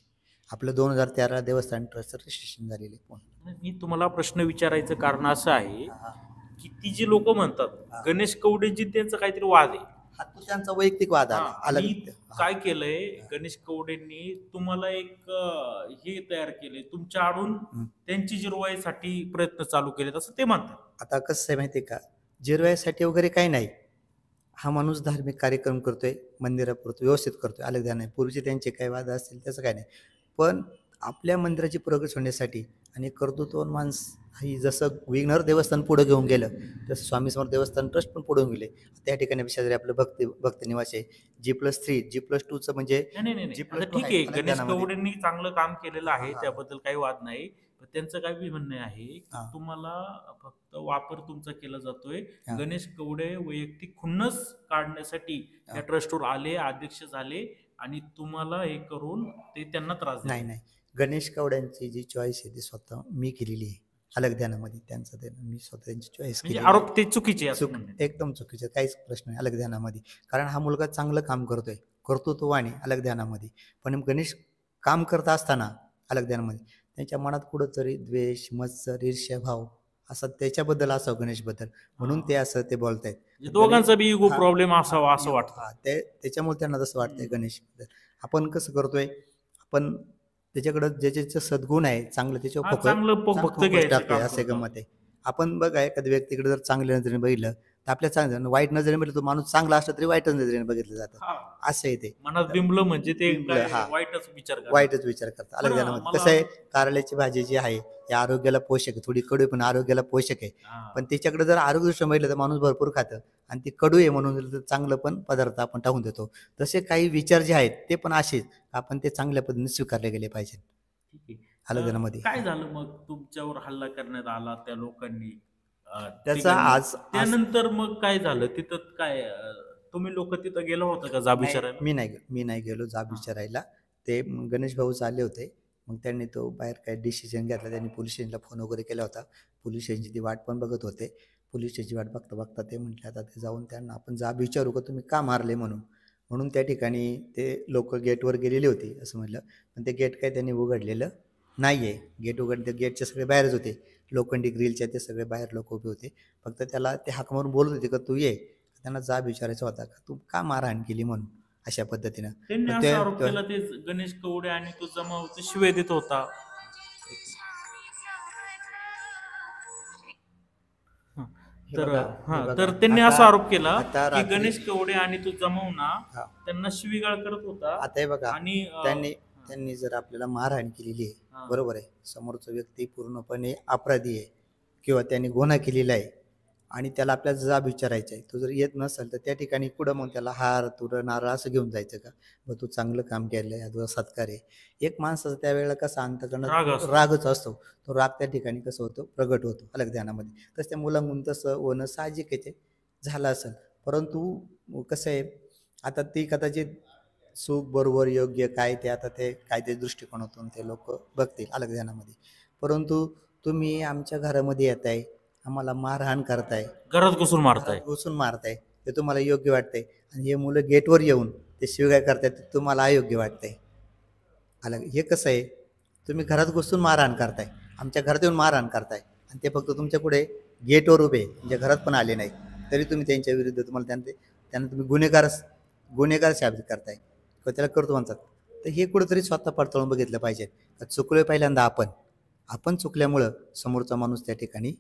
आपलं 2013 देवस्थान ट्रस्टचं रजिस्ट्रेशन झालेलं आहे. मी तुम्हाला प्रश्न विचारायचं कारण असं आहे की ती जी लोक म्हणतात हा. गणेश कवडेजी त्यांचा काहीतरी वाद आहे. हा तो त्यांचा वैयक्तिक वाद आला. हा, अलग आणि काय केलंय गणेश कवडेंनी, तुम्हाला एक हे तयार केले तुमच्या आडून, त्यांची जिरवाईसाठी प्रयत्न चालू केलेत असं ते म्हणतात. आता कसं आहे माहिती आहे का, जिरवायसाठी वगैरे काही नाही. हा माणूस धार्मिक कार्यक्रम करतोय, मंदिरापुरतो व्यवस्थित करतोय, अलग ध्यान आहे. पूर्वीचे त्यांचे काही वाद असतील त्याचं काय नाही, पण आपल्या मंदिराची प्रगती होण्यासाठी आणि कर्तृत्ववान माणूस ही जसं विघ्नहर देवस्थान पुढे घेऊन गेलं, तसं स्वामी समर्थ देवस्थान ट्रस्ट पण पुढे गेले. त्या ठिकाणी शेजारी आपलं भक्त निवास आहे, G+3 G+2चं म्हणजे नाही G+2 ठीक आहे, आहे गणेश ध्यानामध्ये. कवडेंनी चांगलं काम केलेलं आहे, हा. त्याबद्दल काही वाद नाही. पण त्यांचं काय बी म्हणणं आहे की हा. तुम्हाला फक्त वापर तुमचा केला जातोय. हा. गणेश कवडे वैयक्तिक खुन्नस काढण्यासाठी त्या ट्रस्टवर आले, अध्यक्ष झाले आणि तुम्हाला हे करून ते त्यांना त्रास दिला. नाही, गणेश कवड्यांची जी चॉईस आहे ती स्वतः मी केलेली आहे अलग ध्यानामध्ये. त्यांचं ते मी स्वतः त्यांची चॉईस म्हणजे केली. आरोप ते चुकीचे असं म्हणणं आहे. एकदम चुकीचं, काहीच प्रश्न नाही अलग ध्यानामध्ये. कारण हा मुलगा चांगलं काम करतोय, कर्तृत्वाने अलग ध्यानामध्ये. पण गणेश काम करत असताना अलग ध्यानामध्ये त्यांच्या मनात कुठंतरी द्वेष, मत्सर, ईर्ष्याभाव असा त्याच्याबद्दल असावं, गणेशबद्दल, म्हणून ते असं ते बोलतायत. म्हणजे दोघांचा बी इगो हा. प्रॉब्लेम असावा असं वाटतं. त्याच्यामुळे त्यांना तसं वाटतंय गणेशबद्दल. आपण कसं करतोय, आपण त्याच्याकडं ज्याचे सद्गुण आहे चांगलं त्याच्यावर हा, चांगलं भक्त घ्यायचं टाकतोय, काम असे करतो. गमत आहे. आपण बघा एखाद्या व्यक्तीकडे जर चांगल्या नजरेने बघितलं तर आपल्या चांगल्या, वाईट नजरेने बघितलं तो माणूस चांगला असला तरी वाईट नजरेने बघितलं जातं. हा. असं आहे ते. मनात बिंबलं म्हणजे ते बिंबलं, काय हा. वाईटच विचार करतात. वाईटच विचार करतात अलग बरं, ध्यानामध्ये. मला- कसं आहे, कारल्याची भाजी जी आहे या आरोग्याला पोषक आहे, थोडी कडू आहे पण आरोग्याला पोषक आहे. हा. पण त्याच्याकडे जर आरोग्य दृष्ट्या बघितलं तर माणूस भरपूर खातं, आणि ती कडू आहे म्हणून चांगलं पण पदार्थ आपण टाकून देतो. तसे काही विचार जे आहेत ते पण असेच, आपण ते चांगल्या पद्धतीने स्वीकारले गेले पाहिजे ठीक आहे. अलग ध्यानामध्ये. काय झालं मग तुमच्यावर हल्ला करण्यात आला त्या लोकांनी, त्याचा तिघांनी. आज त्यानंतर मग काय झालं तिथं, काय तुम्ही लोक तिथं गेलो होता का जाब विचारायला? मी नाही गेलो जाब विचारायला. ते गणेश भाऊ आले होते, मग त्यांनी तो बाहेर काय डिसिजन घेतला. त्यांनी पोलीस स्टेशनला फोन वगैरे केला होता, पोलीस स्टेशनची ती वाट पण बघत होते. पोलीस स्टेशनची वाट बघता ते म्हटले आता ते जाऊन त्यांना आपण जाब विचारू का तुम्ही का मारले म्हणून त्या ठिकाणी ते लोक गेटवर गेलेली होती असं म्हटलं. पण ते गेट काय त्यांनी उघडलेलं नाही आहे. गेट उघडले, गेटचे सगळे बाहेरच होते, लोखंडी ग्रिलच्या ते सगळे बाहेर लोक उभे होते. फक्त त्याला ते हाक मारून बोलत होते का तू ये. त्यांना जाब विचारायचा होता का तू का मारहाण केली म्हणून, अशा पद्धतीनं. त्यांनी पण असा आरोप केला ते गणेश कवडे आणि तो जमाव ते शिवे देत होता. तर तर त्यांनी असा आरोप केला की गणेश कवडे आणि तो जमाव ना हा. त्यांना शिवीगाळ करत होता. आता हे बघा आणि त्यांनी त्यांनी जर आपल्याला मारहाण केलेली आहे, हा. बरोबर आहे, समोरचा व्यक्ती पूर्णपणे अपराधी आहे किंवा त्यांनी गुन्हा केलेला आहे आणि त्याला आपल्याला जाब विचारायचा आहे, तो जर येत नसेल तर त्या ठिकाणी कुठं मग त्याला हार तुरं नारळ असं घेऊन जायचं का? मग तू चांगलं काम केलं आहे, तुझा सत्कार आहे. एक माणसाचा त्यावेळेला कसा राग अंतकरणात असतो. रागच असतो. तो राग त्या ठिकाणी कसं होतो, प्रगट होतो अलग ध्यानामध्ये. तसं त्या मुलांहून तसं होणं साहजिक आहे, ते झालं असेल. परंतु कसं आहे, आता ती कदाचित चूक बरोबर योग्य काय ते आता ते कायदे दृष्टिकोनातून ते लोक बघतील अलग ध्यानामध्ये. परंतु तुम्ही आमच्या घरामध्ये येताय, आम्हाला मारहाण करताय, घरात घुसून मारताय. घरात घुसून मारताय, ते तुम्हाला योग्य वाटतंय. आणि हे मुलं गेटवर येऊन ते शिवीगाळ करतायत, ते तुम्हाला अयोग्य वाटतंय. अलग हे कसं आहे, तुम्ही घरात घुसून मारहाण करताय, आमच्या घरात येऊन मारहाण करताय आणि ते फक्त तुमच्या पुढे गेटवर उभे, म्हणजे घरात पण आले नाही, तरी तुम्ही त्यांच्या विरुद्ध तुम्हाला त्यांना तुम्ही गुन्हेगार साबित करताय किंवा त्याला करतो म्हणतात. तर हे कुठंतरी स्वतः पडताळून बघितलं पाहिजे. चुकलोय पहिल्यांदा आपण चुकल्यामुळं समोरचा माणूस त्या ठिकाणी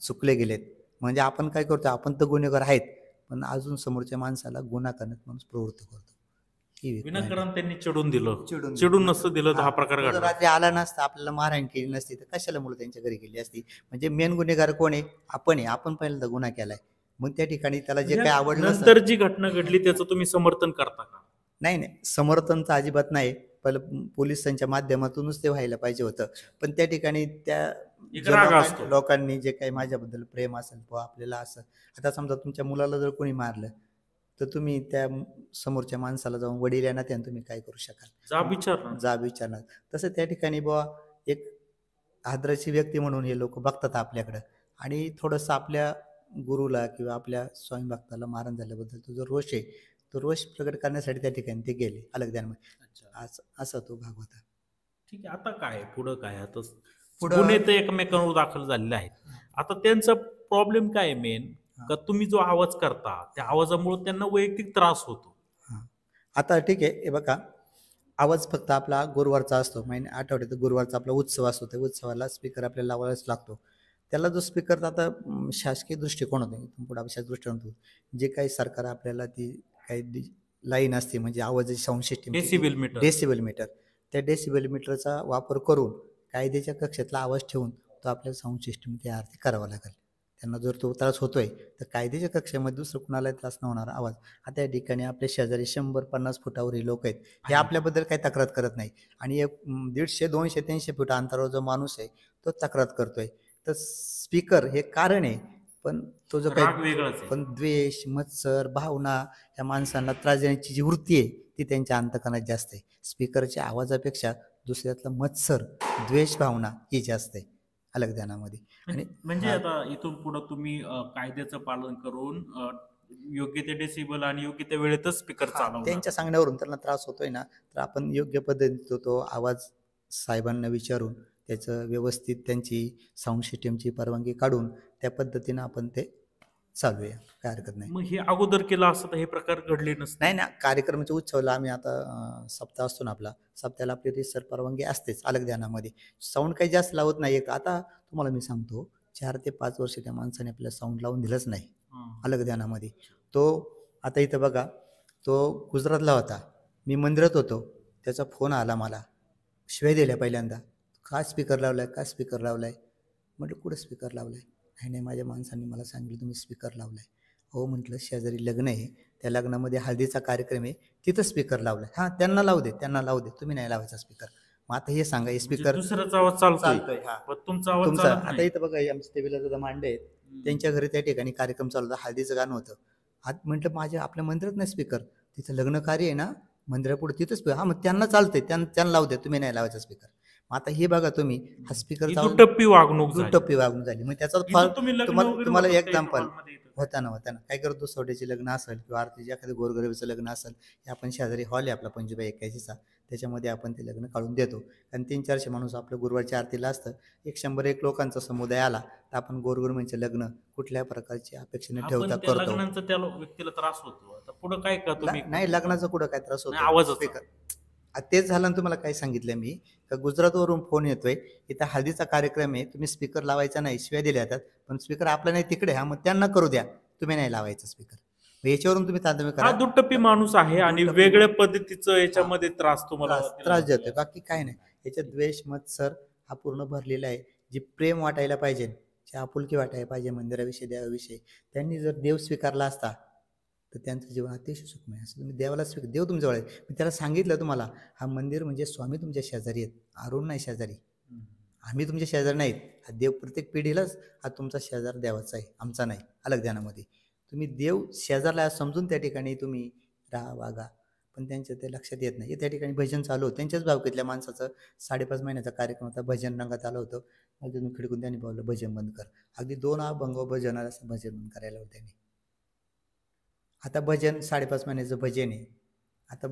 चुकले गेलेत. म्हणजे आपण काय करतो, आपण तर गुन्हेगार आहेत, पण अजून समोरच्या माणसाला गुन्हा करण्यात माणूस प्रवृत्त करतो. ही एक point आहे. विनाकारण त्यांनी चिडून दिलं. चिडून चिडून नसतं दिलं तर हा हा, प्रकार तो जर घडला. रात्री आला नसता, आपल्याला मारहाण केली नसती, तर कशाला मुलं त्यांच्या घरी गेली असती? म्हणजे मेन गुन्हेगार कोण आहे? आपण पहिल्यांदा गुन्हा केलाय. मग त्या ठिकाणी त्याला जे काही आवडलं नसेल- नंतर जी घटना घडली त्याचं तुम्ही समर्थन करता का? नाही, समर्थन तर अजिबात नाही. पहिलं पोलिसांच्या माध्यमातूनच ते व्हायला पाहिजे होतं. पण त्या ठिकाणी त्या एक ज्या राग असतो. लोकांनी जे काही माझ्याबद्दल प्रेम असेल किंवा आपल्याला असं, आता समजा तुमच्या मुलाला जर कोणी मारलं, तर तुम्ही त्या समोरच्या माणसाला जाऊन वडील या नात्याने तुम्ही काय करू शकाल? जाब विचारणार. तसं त्या ठिकाणी बुवा एक आदराची व्यक्ती म्हणून हे लोक बघतात आपल्याकडं आणि थोडंसं आपल्या गुरुला किंवा आपल्या स्वामी भक्ताला मारण झाल्याबद्दल तो जो रोष आहे, तो रोष प्रकट करण्यासाठी त्या ठिकाणी ते गेले अलग ध्यानमध्ये. असा तो भाग होता. ठीक आहे. आता काय पुढं काय? आता पुढं- गुन्हे तर एकमेकांवर दाखल झालेले आहेत. आता त्यांचा प्रॉब्लेम काय आहे मेन, का तुम्ही जो आवाज करता त्या आवाजामुळे त्यांना वैयक्तिक त्रास होतो. आता ठीक आहे, हे बघा, आवाज फक्त आपला गुरुवारचा असतो, आठवड्यात गुरुवारचा आपला उत्सव असतो, त्या उत्सवाला स्पीकर आपल्याला लावायलाच लागतो. त्याला जो स्पीकर आता शासकीय दृष्टिकोन होतो, इथून पुढे शासकीय दृष्टिकोन होतो, जे काही सरकार आपल्याला ती काही लाईन असते, म्हणजे आवाजाची साऊंड सिस्टीम, डेसिबल मीटर, त्या डेसिबल मीटरचा वापर करून कायद्याच्या कक्षेतला आवाज ठेवून तो आपल्याला साऊंड सिस्टीम तयार करावा लागेल. त्यांना जर तो त्रास होतोय तर कायद्याच्या कक्षेमध्ये दुसरं कुणाला त्रास न होणार आवाज. आता या ठिकाणी आपल्या शेजारी 100-50 फुटावर हे लोक आहेत, हे आपल्याबद्दल काही तक्रार करत नाही, आणि 150, 200, 300 फूट अंतरावर जो माणूस आहे तो तक्रार करतोय. तर स्पीकर हे कारण आहे, पण तो जो राग वेगळाच आहे. पण द्वेष, मत्सर, भावना, या माणसांना त्रास देण्याची जी वृत्ती आहे ती त्यांच्या अंतकरणात जास्त आहे. स्पीकरच्या आवाजापेक्षा दुसऱ्यातला मत्सर, द्वेष भावना ही जास्त आहे अलग ध्यानामध्ये. आणि म्हणजे आता इथून पुढे तुम्ही कायद्याचं पालन करून योग्य ते डेसिबल आणि योग्य त्या वेळेतच स्पीकर चालवणार. त्यांच्या सांगण्यावरून त्यांना त्रास होतोय ना, तर आपण योग्य पद्धतीने तो आवाज साहेबांना विचारून त्याचं व्यवस्थित त्यांची साऊंड सिस्टीमची परवानगी काढून त्या पद्धतीनं आपण ते चालूया, काय हरकत नाही. मग हे अगोदर केलं असतं तर हे प्रकार घडले नसते. नाही ना, कार्यक्रमाच्या उत्सवाला आम्ही आता सप्ताह असतो ना आपला, सप्त्याला आपली रिसर परवानगी असतेच अलग ध्यानामध्ये. साऊंड काही जास्त लावत नाही. आता तुम्हाला मी सांगतो, 4 ते 5 वर्ष त्या माणसाने आपल्याला साऊंड लावून दिलंच नाही अलग ध्यानामध्ये. तो आता इथं बघा, तो गुजरातला होता, मी मंदिरात होतो, त्याचा फोन आला मला, शिवाय दिल्या पहिल्यांदा, का स्पीकर लावलाय? म्हटलं कुठं स्पीकर लावलाय? नाही, माझ्या माणसांनी मला सांगितलं तुम्ही स्पीकर लावलाय. हो म्हटलं, शेजारी लग्न आहे, त्या लग्नामध्ये हळदीचा कार्यक्रम आहे, तिथं स्पीकर लावलाय. हां, त्यांना लावू दे, तुम्ही नाही लावायचा स्पीकर. मग आता हे सांगा, हे स्पीकर दुसऱ्याचा आवाज चालतोय, हा, पण तुमचा आवाज तुमचा. चालत आता नाही. इथं बघा, आमच्या टीव्हीला सुद्धा मांडे आहेत, त्यांच्या घरी त्या ठिकाणी कार्यक्रम चालू होता, हळदीचं गाणं होतं. आज म्हटलं आपल्या मंदिरात नाही स्पीकर, तिथं लग्न कार्य आहे ना मंदिरापुढे, तिथंच स्पीकर. हा, मग त्यांना चालतंय, त्यांना लावू दे, तुम्ही नाही लावायचा स्पीकर. मग आता हे बघा तुम्ही, हा स्पीकर दुटप्पी वागणूक झाली. मग त्याचा फार तुम्हाला एक्झाम्पल होतं. होता ना. काय करतो, सोड्याचे लग्न असेल किंवा आरतीचे एखादं गोरगरिबीचं लग्न असेल, हे आपण शेजारी हॉल आहे आपला 25/81चा, त्याच्यामध्ये आपण ते लग्न काढून देतो. आणि 300-400 माणूस आपलं गुरुवारच्या आरतीला असतं. 100-1 लोकांचा समुदाय आला तर आपण गोरगरिबांचे लग्न कुठल्या प्रकारची अपेक्षेने ठेवता करतो. लग्नाचा त्या व्यक्तीला त्रास होतो. आता पुढे काय का तुम्ही नाही, लग्नाचा कुठं काय त्रास होतो, आवाज स्पीकर. तेच झालं ना, तुम्हाला काय सांगितलं मी, का गुजरातवरून फोन येतोय, इथं हळदीचा कार्यक्रम आहे, तुम्ही स्पीकर लावायचा नाही, शिवाय दिल्या जातात, पण स्पीकर आपला नाही तिकडे. हा, मग त्यांना करू द्या, तुम्ही नाही लावायचा स्पीकर. मग याच्यावरून तुम्ही तारतम्य हा करा. दुटप्पी माणूस आहे आणि दुटप्पी वेगळ्या पद्धतीचं याच्यामध्ये त्रास तुम्हाला त्रास देतोय, बाकी काय नाही. याच्यात द्वेष मत्सर हा पूर्ण भरलेला आहे. जे प्रेम वाटायला पाहिजे, जे आपुलकी वाटायला पाहिजे मंदिराविषयी देवाविषयी, त्यांनी जर देव स्वीकारला असता तर त्यांचं जीवन अतिशय सुखमय असं. तुम्ही देवाला देव तुमच्याजवळ आहे. मी त्याला सांगितलं तुम्हाला, हा मंदिर म्हणजे स्वामी तुमच्या शेजारी आहेत, अरुण नाही शेजारी. आम्ही तुमच्या शेजारी नाहीत. हा देव प्रत्येक पिढीलाच हा तुमचा शेजार देवाचा आहे, आमचा नाही. अलग ध्यानामध्ये तुम्ही देव शेजारला समजून त्या ठिकाणी तुम्ही राहा वागा. पण त्यांच्या ते लक्षात येत नाही. त्या ठिकाणी भजन चालू होतं त्यांच्याच भावकीतल्या माणसाचं. 5.5 महिन्याचा कार्यक्रम होता, भजन रंगात आलं होतं. मग तिथून खिडकून त्यांनी बोललं भजन बंद कर. अगदी 2 अभंग भजन असं भजन बंद करायला होतं त्यांनी. आता भजन 5.5 महिन्याचं भजन आहे. आता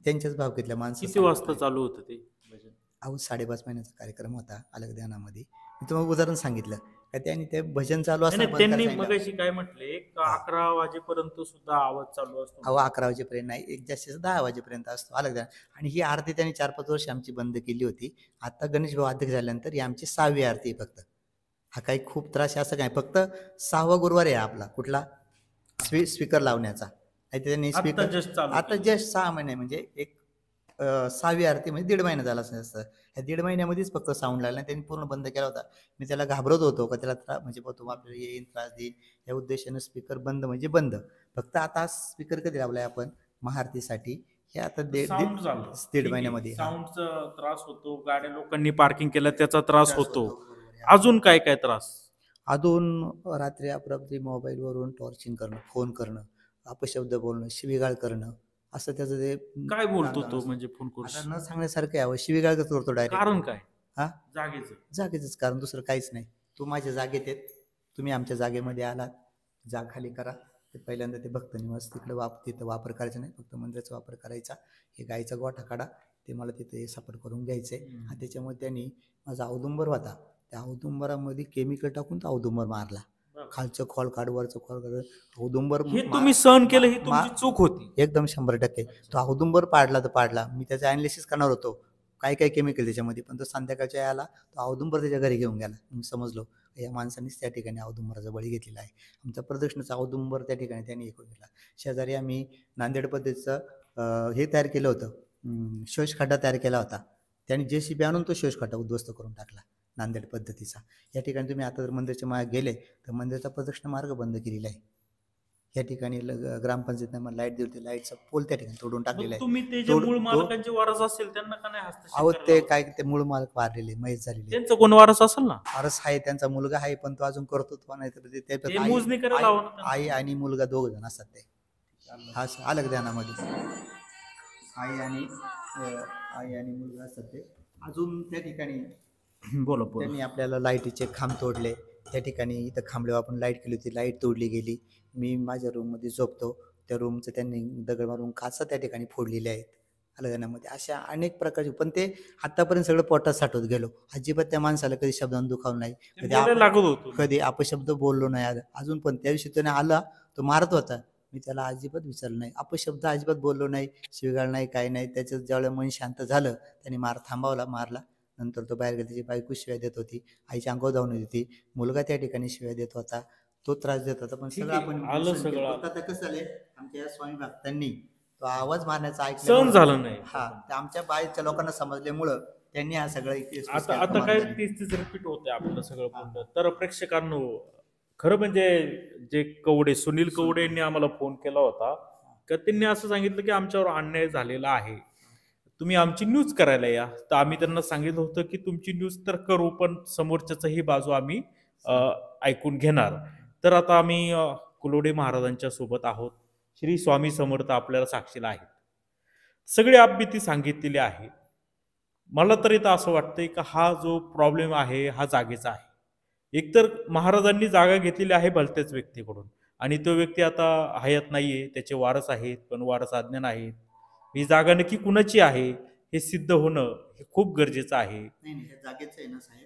त्यांच्याच भावकीतल्या माणसं किती वाजता चालू होतं ते भजन? अहो 5.5 महिन्याचा कार्यक्रम होता अलग ध्यानामध्ये. मी तुम्हाला उदाहरण सांगितलं का त्यांनी ते भजन चालू असताना बंद त्यांनी करायला मगाशी काय म्हटले का 11 वाजेपर्यंत सुद्धा आवाज चालू असतो. अहो 11 वाजेपर्यंत नाही, एक जास्तीत जास्त 10 वाजेपर्यंत असतो अलग ध्यान. आणि ही आरती त्यांनी 4-5 वर्ष आमची बंद केली होती. आता गणेश भाऊ अध्यक्ष झाल्यानंतर ही आमची 6वी आरती आहे फक्त. हा काही खूप त्रास आहे असं काय, फक्त 6वा गुरुवार आहे आपला कुठला स्पीकर लावण्याचा. नाही त्यांनी स्पीकर आता जस्ट 6 महिने म्हणजे एक 6वी आरती म्हणजे 1.5 महिना झाला असं. ह्या 1.5 महिन्यामध्येच फक्त साऊंड लागला, त्यांनी पूर्ण बंद केला होता. मी त्याला घाबरत होतो का त्याला म्हणजे तो आपल्याला येईन त्रास देईल या उद्देशानं स्पीकर बंद म्हणजे बंद. फक्त आता स्पीकर कधी लावलाय आपण महाआरतीसाठी, हे आता 1.5 महिन्यामध्ये. साऊंडचा त्रास होतो, गाड्या लोकांनी पार्किंग केलं त्याचा त्रास होतो. अजून काय काय त्रास? अजून रात्री अपरात्री मोबाईलवरून टॉर्चिंग करणं, फोन करणं, अपशब्द बोलणं, शिवीगाळ करणं, असं त्याचं ते काय बोलतो तो म्हणजे फोन करून? आता न सांगण्यासारखं आहे, शिवीगाळ करतो डायरेक्ट. कारण काय? हा जागेच कारण दुसरं काहीच नाही. तू माझ्या जागेत येत, तुम्ही आमच्या जागेमध्ये आलात, जाग खाली करा. ते पहिल्यांदा ते भक्त निवास तिकडे तिथं वापर करायचा नाही, फक्त मंदिराचा वापर करायचा. हे गाईचा गोठा काढा, ते मला तिथे सापड करून घ्यायचंय. आणि त्याच्यामुळे त्यांनी माझा औदुंबर होता, त्या औदुंबरामध्ये केमिकल टाकून तो औदुंबर मारला. खालचं खोल काढ, वरचं खोल काढ, औदुंबर. हे तुम्ही सहन केलं, ही तुमची चूक होती एकदम 100%. तो औदुंबर पाडला तर पाडला. मी त्याचं अनालिसिस करणार होतो काय काय केमिकल त्याच्यामध्ये, पण तो संध्याकाळच्या याला तो औदुंबर त्याच्या घरी घेऊन गेला. मी समजलो या माणसांनीच त्या ठिकाणी औदुंबराचा बळी घेतलेला आहे. आमचा प्रदक्षिणेचा औदुंबर त्या ठिकाणी त्यांनी हे करून घेतला. शेजारी आम्ही नांदेड पद्धतीचं हे तयार केलं होतं, शोषखड्डा तयार केला होता. त्यांनी JCB आणून तो शोषखड्डा उद्ध्वस्त करून टाकला नांदेड पद्धतीचा. या ठिकाणी तुम्ही आता जर मंदिरच्या मागे गेले तर मंदिरचा प्रदक्षिणा मार्ग बंद केलेला आहे. या ठिकाणी ग्रामपंचायतीने लाईट दिली, लाईटचा पोल त्या ठिकाणी तोडून टाकलेला आहे. तुम्ही ते जे मूळ मालकांचे वारस असेल त्यांना का नाही अहो हस्तक्षेप ते काय ते मूळ मालक वारलेले, मयत झालेले. त्यांचं कोण वारस असेल ना? वारस आहे, त्यांचा मुलगा आहे, पण तो अजून कर्तृत्व नाही. ते मोजणी करायला हवं ना. आई आणि मुलगा 2 जण असतात ते. हा अलग ध्यानामध्ये आई आणि मुलगा असतात ते. अजून त्या ठिकाणी बोला त्यांनी आपल्याला लाईटीचे खांब तोडले. त्या ठिकाणी इथं खांबल्यावर आपण लाईट केली होती, लाईट तोडली गेली. मी माझ्या रूममध्ये झोपतो, त्या रूमचं त्यांनी दगड मारून काचा त्या ठिकाणी फोडलेल्या आहेत अलगण्यामध्ये. अशा अनेक प्रकारचे, पण ते आतापर्यंत सगळं पोटात साठवत गेलो. अजिबात त्या माणसाला कधी शब्दांना दुखावलं नाही, कधी अपशब्द बोललो नाही. अजून पण त्या दिवशी त्याने आला, तो मारत होता, मी त्याला अजिबात विचारलं नाही, अपशब्द अजिबात बोललो नाही, शिवीगाळ नाही, काही नाही. त्याचं ज्यावेळेला मन शांत झालं त्यांनी थांबवला, मारला. नंतर तो बाहेर गेला, त्याची बायको शिव्या देत होती, आईच्या अंगावर धावून येत होती, मुलगा त्या ठिकाणी शिव्या देत होता, तो त्रास देत होता. पण सगळं आपण आता कसं झालंय, आमच्या स्वामी भक्तांनी तो आवाज मारण्याचा ऐकलं झालं नाही. हा, आमच्या बाहेरच्या लोकांना समजल्यामुळं त्यांनी हा सगळं आता काय तीच रिपीट होते आपलं सगळं बोलणं. तर प्रेक्षकांनो, खरं म्हणजे जे कवडे, सुनील कवडे यांनी आम्हाला फोन केला होता का त्यांनी असं सांगितलं की आमच्यावर अन्याय झालेला आहे, तुम्ही आमची न्यूज करायला या. तर आम्ही त्यांना सांगितलं होतं की तुमची न्यूज तर करू, पण समोरच्याच ही बाजू आम्ही ऐकून घेणार. तर आता आम्ही कुलोडे महाराजांच्या सोबत आहोत. श्री स्वामी समर्थ आपल्याला साक्षीला आहेत. सगळी आपबीती सांगितलेली आहे. मला तरी तर असं वाटतंय का हा जो प्रॉब्लेम आहे हा जागेचा आहे. एकतर महाराजांनी जागा घेतलेली आहे भलत्याच व्यक्तीकडून, आणि तो व्यक्ती आता हयात नाहीये, त्याचे वारस आहेत, पण वारस अज्ञान आहेत. ही जागा नक्की कुणाची आहे हे सिद्ध होणं हे खूप गरजेचं आहे. नाही, जागेचं आहे ना साहेब,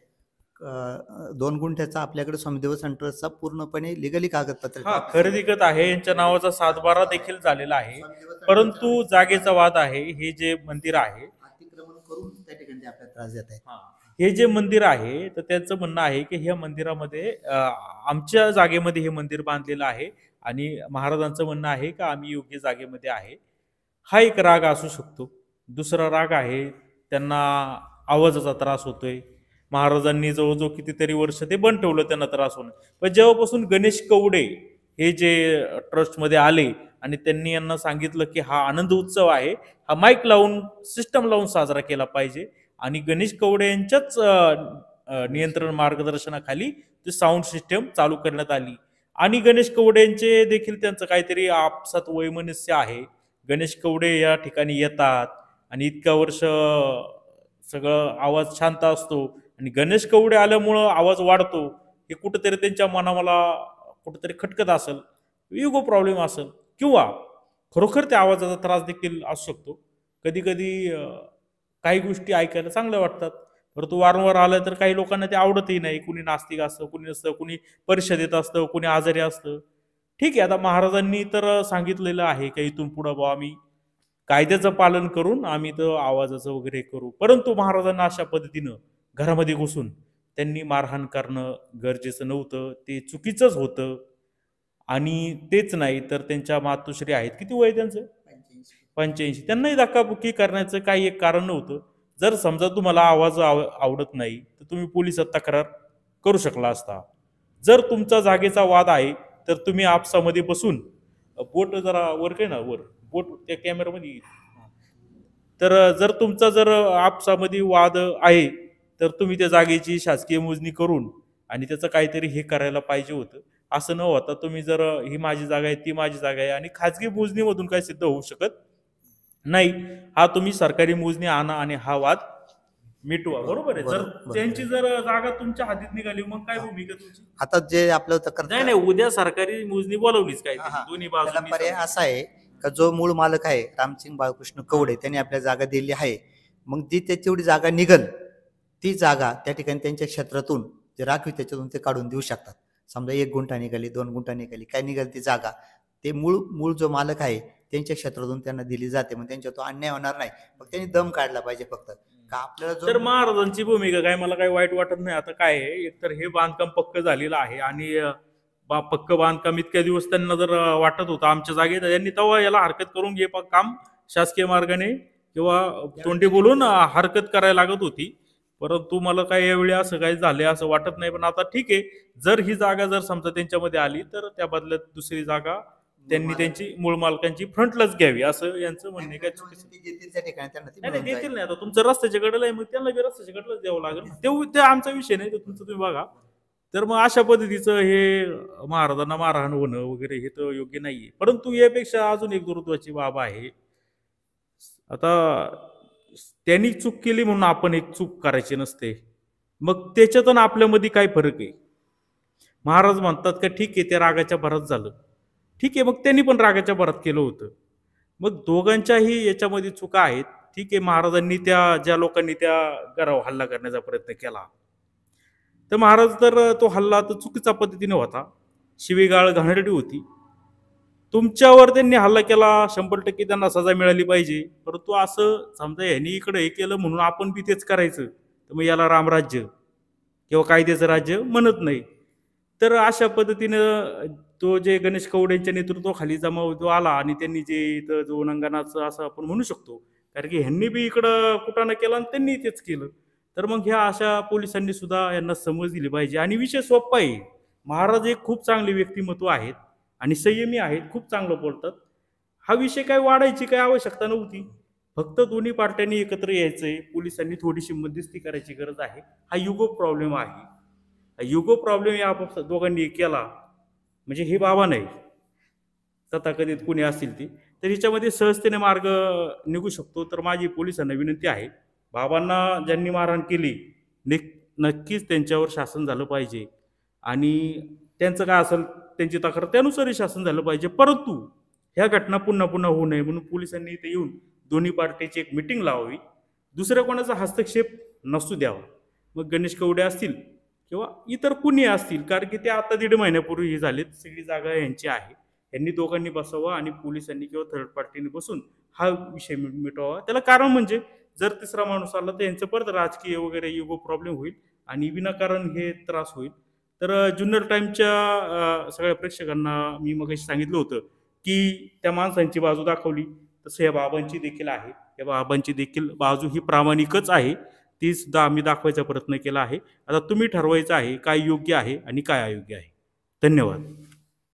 2 गुंठ्याचा आपल्याकडे स्वामीदेव सेंटरचा पूर्णपणे लिगली कागदपत्र खरेदीगत आहे, यांच्या नावाचा 7/12 देखील झालेला आहे. परंतु जागेचा वाद आहे. हे जे मंदिर आहे अतिक्रमण करून त्या ठिकाणी आपल्याला त्रास देत आहे. हे जे मंदिर आहे तर त्यांचं म्हणणं आहे की ह्या मंदिरामध्ये आमच्या जागेमध्ये हे मंदिर बांधलेलं आहे आणि महाराजांचं म्हणणं आहे का आम्ही योग्य जागेमध्ये आहे. हा एक राग असू शकतो. दुसरा राग आहे त्यांना आवाजाचा त्रास होतोय. महाराजांनी जवळजवळ कितीतरी वर्ष ते बंद ठेवलं, त्यांना त्रास होणं. पण जेव्हापासून गणेश कवडे हे जे ट्रस्टमध्ये आले आणि त्यांनी यांना सांगितलं की हा आनंद उत्सव आहे, हा माईक लावून सिस्टम लावून साजरा केला पाहिजे आणि गणेश कवडे यांच्याच नियंत्रण मार्गदर्शनाखाली ते साऊंड सिस्टम चालू करण्यात आली. आणि गणेश कवडेंचे देखील त्यांचं काहीतरी आपसात वैमनस्य आहे. गणेश कवडे या ठिकाणी येतात आणि इतक्या वर्ष सगळं आवाज शांत असतो आणि गणेश कवडे आल्यामुळं आवाज वाढतो. हे कुठंतरी त्यांच्या मनाला कुठंतरी खटकत असेल, इगो प्रॉब्लेम असेल, किंवा खरोखर त्या आवाजाचा त्रास देखील असू शकतो. कधी कधी काही गोष्टी ऐकायला चांगल्या वाटतात, परंतु वारंवार आलं तर काही लोकांना ते आवडतही नाही. कुणी नास्तिक असतं, कुणी नसतं, कुणी परिषदेत असतं, कुणी आजारी असतं. ठीक आहे, आता महाराजांनी तर सांगितलेलं आहे की इथून पुढं बुवा आम्ही कायद्याचं पालन करून आम्ही तर आवाजाचं वगैरे करू. परंतु महाराजांना अशा पद्धतीनं घरामध्ये घुसून त्यांनी मारहाण करणं गरजेचं नव्हतं, ते चुकीचंच होतं. आणि तेच नाही तर त्यांच्या मातोश्री आहेत, किती वय त्यांचं, 85, त्यांनाही धक्काबुक्की करण्याचं काही एक कारण नव्हतं. जर समजा तुम्हाला आवाज आवडत नाही तर तुम्ही पोलिसात तक्रार करू शकला असता. जर तुमचा जागेचा वाद आहे तर तुम्ही आपसामध्ये बसून, बोट जरा वर काय ना, वर बोट त्या कॅमेरामध्ये येईल. तर जर तुमचा जर आपसामध्ये वाद आहे तर तुम्ही त्या जागेची शासकीय मोजणी करून आणि त्याचं काहीतरी हे करायला पाहिजे होतं. असं न होता तुम्ही जर ही माझी जागा आहे, ती माझी जागा आहे, आणि खाजगी मोजणीमधून काही सिद्ध होऊ शकत नाही. हा तुम्ही सरकारी मोजणी आणा आणि हा वाद मिटवा. बरोबर आहे. जर त्यांची जर जागा तुमच्या हातीत निघाली मग काय भूमिका तुमची? आता जे आपलं नाही नाही, उद्या सरकारी मोजणी बोलवलीच काय दोन्ही त्याला पर्याय बाजू. असा आहे का जो मूळ मालक आहे रामसिंग बाळकृष्ण कवडे त्यांनी आपल्या जागा दिली आहे. मग जी तेवढी जागा निघल ती जागा त्या ठिकाणी त्यांच्या क्षेत्रातून जे राखीव त्याच्यातून ते काढून देऊ शकतात. समजा 1 गुंठा निघाली, 2 गुंठा निघाली, काय निघाल ती जागा ते मूळ जो मालक आहे त्यांच्या क्षेत्रातून त्यांना दिली जाते. मग त्यांच्या तो अन्याय होणार नाही. मग त्यांनी दम काढला पाहिजे फक्त का आपल्याला तर जो महाराजांची भूमिका काय मला काही वाईट वाटत नाही. आता काय आहे, एकतर हे बांधकाम पक्क झालेलं आहे आणि पक्क बांधकाम इतक्या दिवस त्यांना जर वाटत होतं आमच्या जागेत, त्यांनी तेव्हा याला हरकत करून घे काम शासकीय मार्गाने किंवा तोंडी बोलून हरकत करायला लागत होती. परंतु मला काही यावेळी असं काही झाले असं वाटत नाही. पण आता ठीक आहे, जर ही जागा जर समजा त्यांच्यामध्ये आली तर त्या बदल्यात दुसरी जागा त्यांनी त्यांची मूळ मालकांची फ्रंटलाच घ्यावी असं यांचं म्हणणे. काय चुकीचं त्या ठिकाणी त्यांना ती नाही, मिळून देतील जाईल. नाही. आता तुमचं रस्त्याच्या कडेला आहे, मग त्यांना बी रस्त्याच्या कडेलाच द्यावं लागेल. ते आमचा विषय नाही, तो तुमचं तुम्ही बघा. तर मग अशा पद्धतीचं हे महाराजांना मारहाण होणं वगैरे हे तर योग्य नाहीये. परंतु यापेक्षा अजून एक दुर्दैवाची बाब आहे. आता त्यांनी चूक केली म्हणून आपण एक चूक करायची नसते. मग त्याच्यातून आपल्यामध्ये काय फरक आहे? महाराज म्हणतात का ठीक आहे, ते रागाच्या भरात झालं. ठीक आहे, मग त्यांनी पण रागाच्या भरात केलं होतं. मग दोघांच्याही याच्यामध्ये चुका आहेत. ठीक आहे, महाराजांनी ज्या लोकांनी त्या घरावर हल्ला करण्याचा प्रयत्न केला, तर महाराज तर तो हल्ला तर चुकीच्या पद्धतीने होता, शिवीगाळ घाणेरडी होती. तुमच्यावर त्यांनी हल्ला केला, 100% त्यांना सजा मिळाली पाहिजे. परंतु असं समजा यांनी इकडे हे केलं म्हणून आपण बी तेच करायचं, तर मग याला रामराज्य किंवा कायद्याचं राज्य म्हणत नाही. तर अशा पद्धतीनं तो जे गणेश कवडेंच्या नेतृत्वाखाली जमाव जो आला आणि त्यांनी जे इथं जो उल्लंघनाचं असं आपण म्हणू शकतो, कारण की ह्यांनी बी इकडं कुटाणा केला आणि त्यांनी तेच केलं. तर मग ह्या अशा पोलिसांनी सुद्धा यांना समज दिली पाहिजे. आणि विषय सोपा आहे. महाराज एक खूप चांगले व्यक्तिमत्व आहेत आणि संयमी आहेत, खूप चांगलं बोलतात. हा विषय काय वाढायची काही आवश्यकता नव्हती. फक्त दोन्ही पार्ट्यांनी एकत्र यायचंय, पोलिसांनी थोडीशी मध्यस्थी करायची गरज आहे. हा युगो प्रॉब्लेम आहे. युगो प्रॉब्लेम या दोघांनी केला म्हणजे हे बाबा नाही, तथाकथित कोणी असतील ती, तर ह्याच्यामध्ये सहजतेने मार्ग निघू शकतो. तर माझी पोलिसांना विनंती आहे, बाबांना ज्यांनी मारहाण केली नक्कीच त्यांच्यावर शासन झालं पाहिजे आणि त्यांचं काय असेल त्यांची तक्रार त्यानुसारही शासन झालं पाहिजे. परंतु ह्या घटना पुन्हा पुन्हा होऊ नये म्हणून पोलिसांनी इथे येऊन दोन्ही पार्टीची एक मिटिंग लावावी. दुसऱ्या कोणाचा हस्तक्षेप नसू द्यावा. मग गणेश कवडे असतील किंवा इतर कुणी असतील, कारण की ते आता 1.5 महिन्यापूर्वी हे झालेत, सगळी जागा यांची आहे. यांनी दोघांनी बसावं आणि पोलिसांनी किंवा थर्ड पार्टीने बसून हा विषय मिटवावा. त्याला कारण म्हणजे जर तिसरा माणूस आला तर यांचं परत राजकीय वगैरे युगो प्रॉब्लेम होईल आणि विनाकारण हे त्रास होईल. तर जुन्नर टाईमच्या सगळ्या प्रेक्षकांना मी मगाशी सांगितलं होतं की त्या माणसांची बाजू दाखवली, तसं या बाबांची देखील आहे. या बाबांची देखील बाजू ही प्रामाणिकच आहे, ती सुद्धा आम्ही दाखवायचा प्रयत्न केला आहे. आता तुम्ही ठरवायचं आहे काय योग्य आहे आणि काय अयोग्य आहे. धन्यवाद.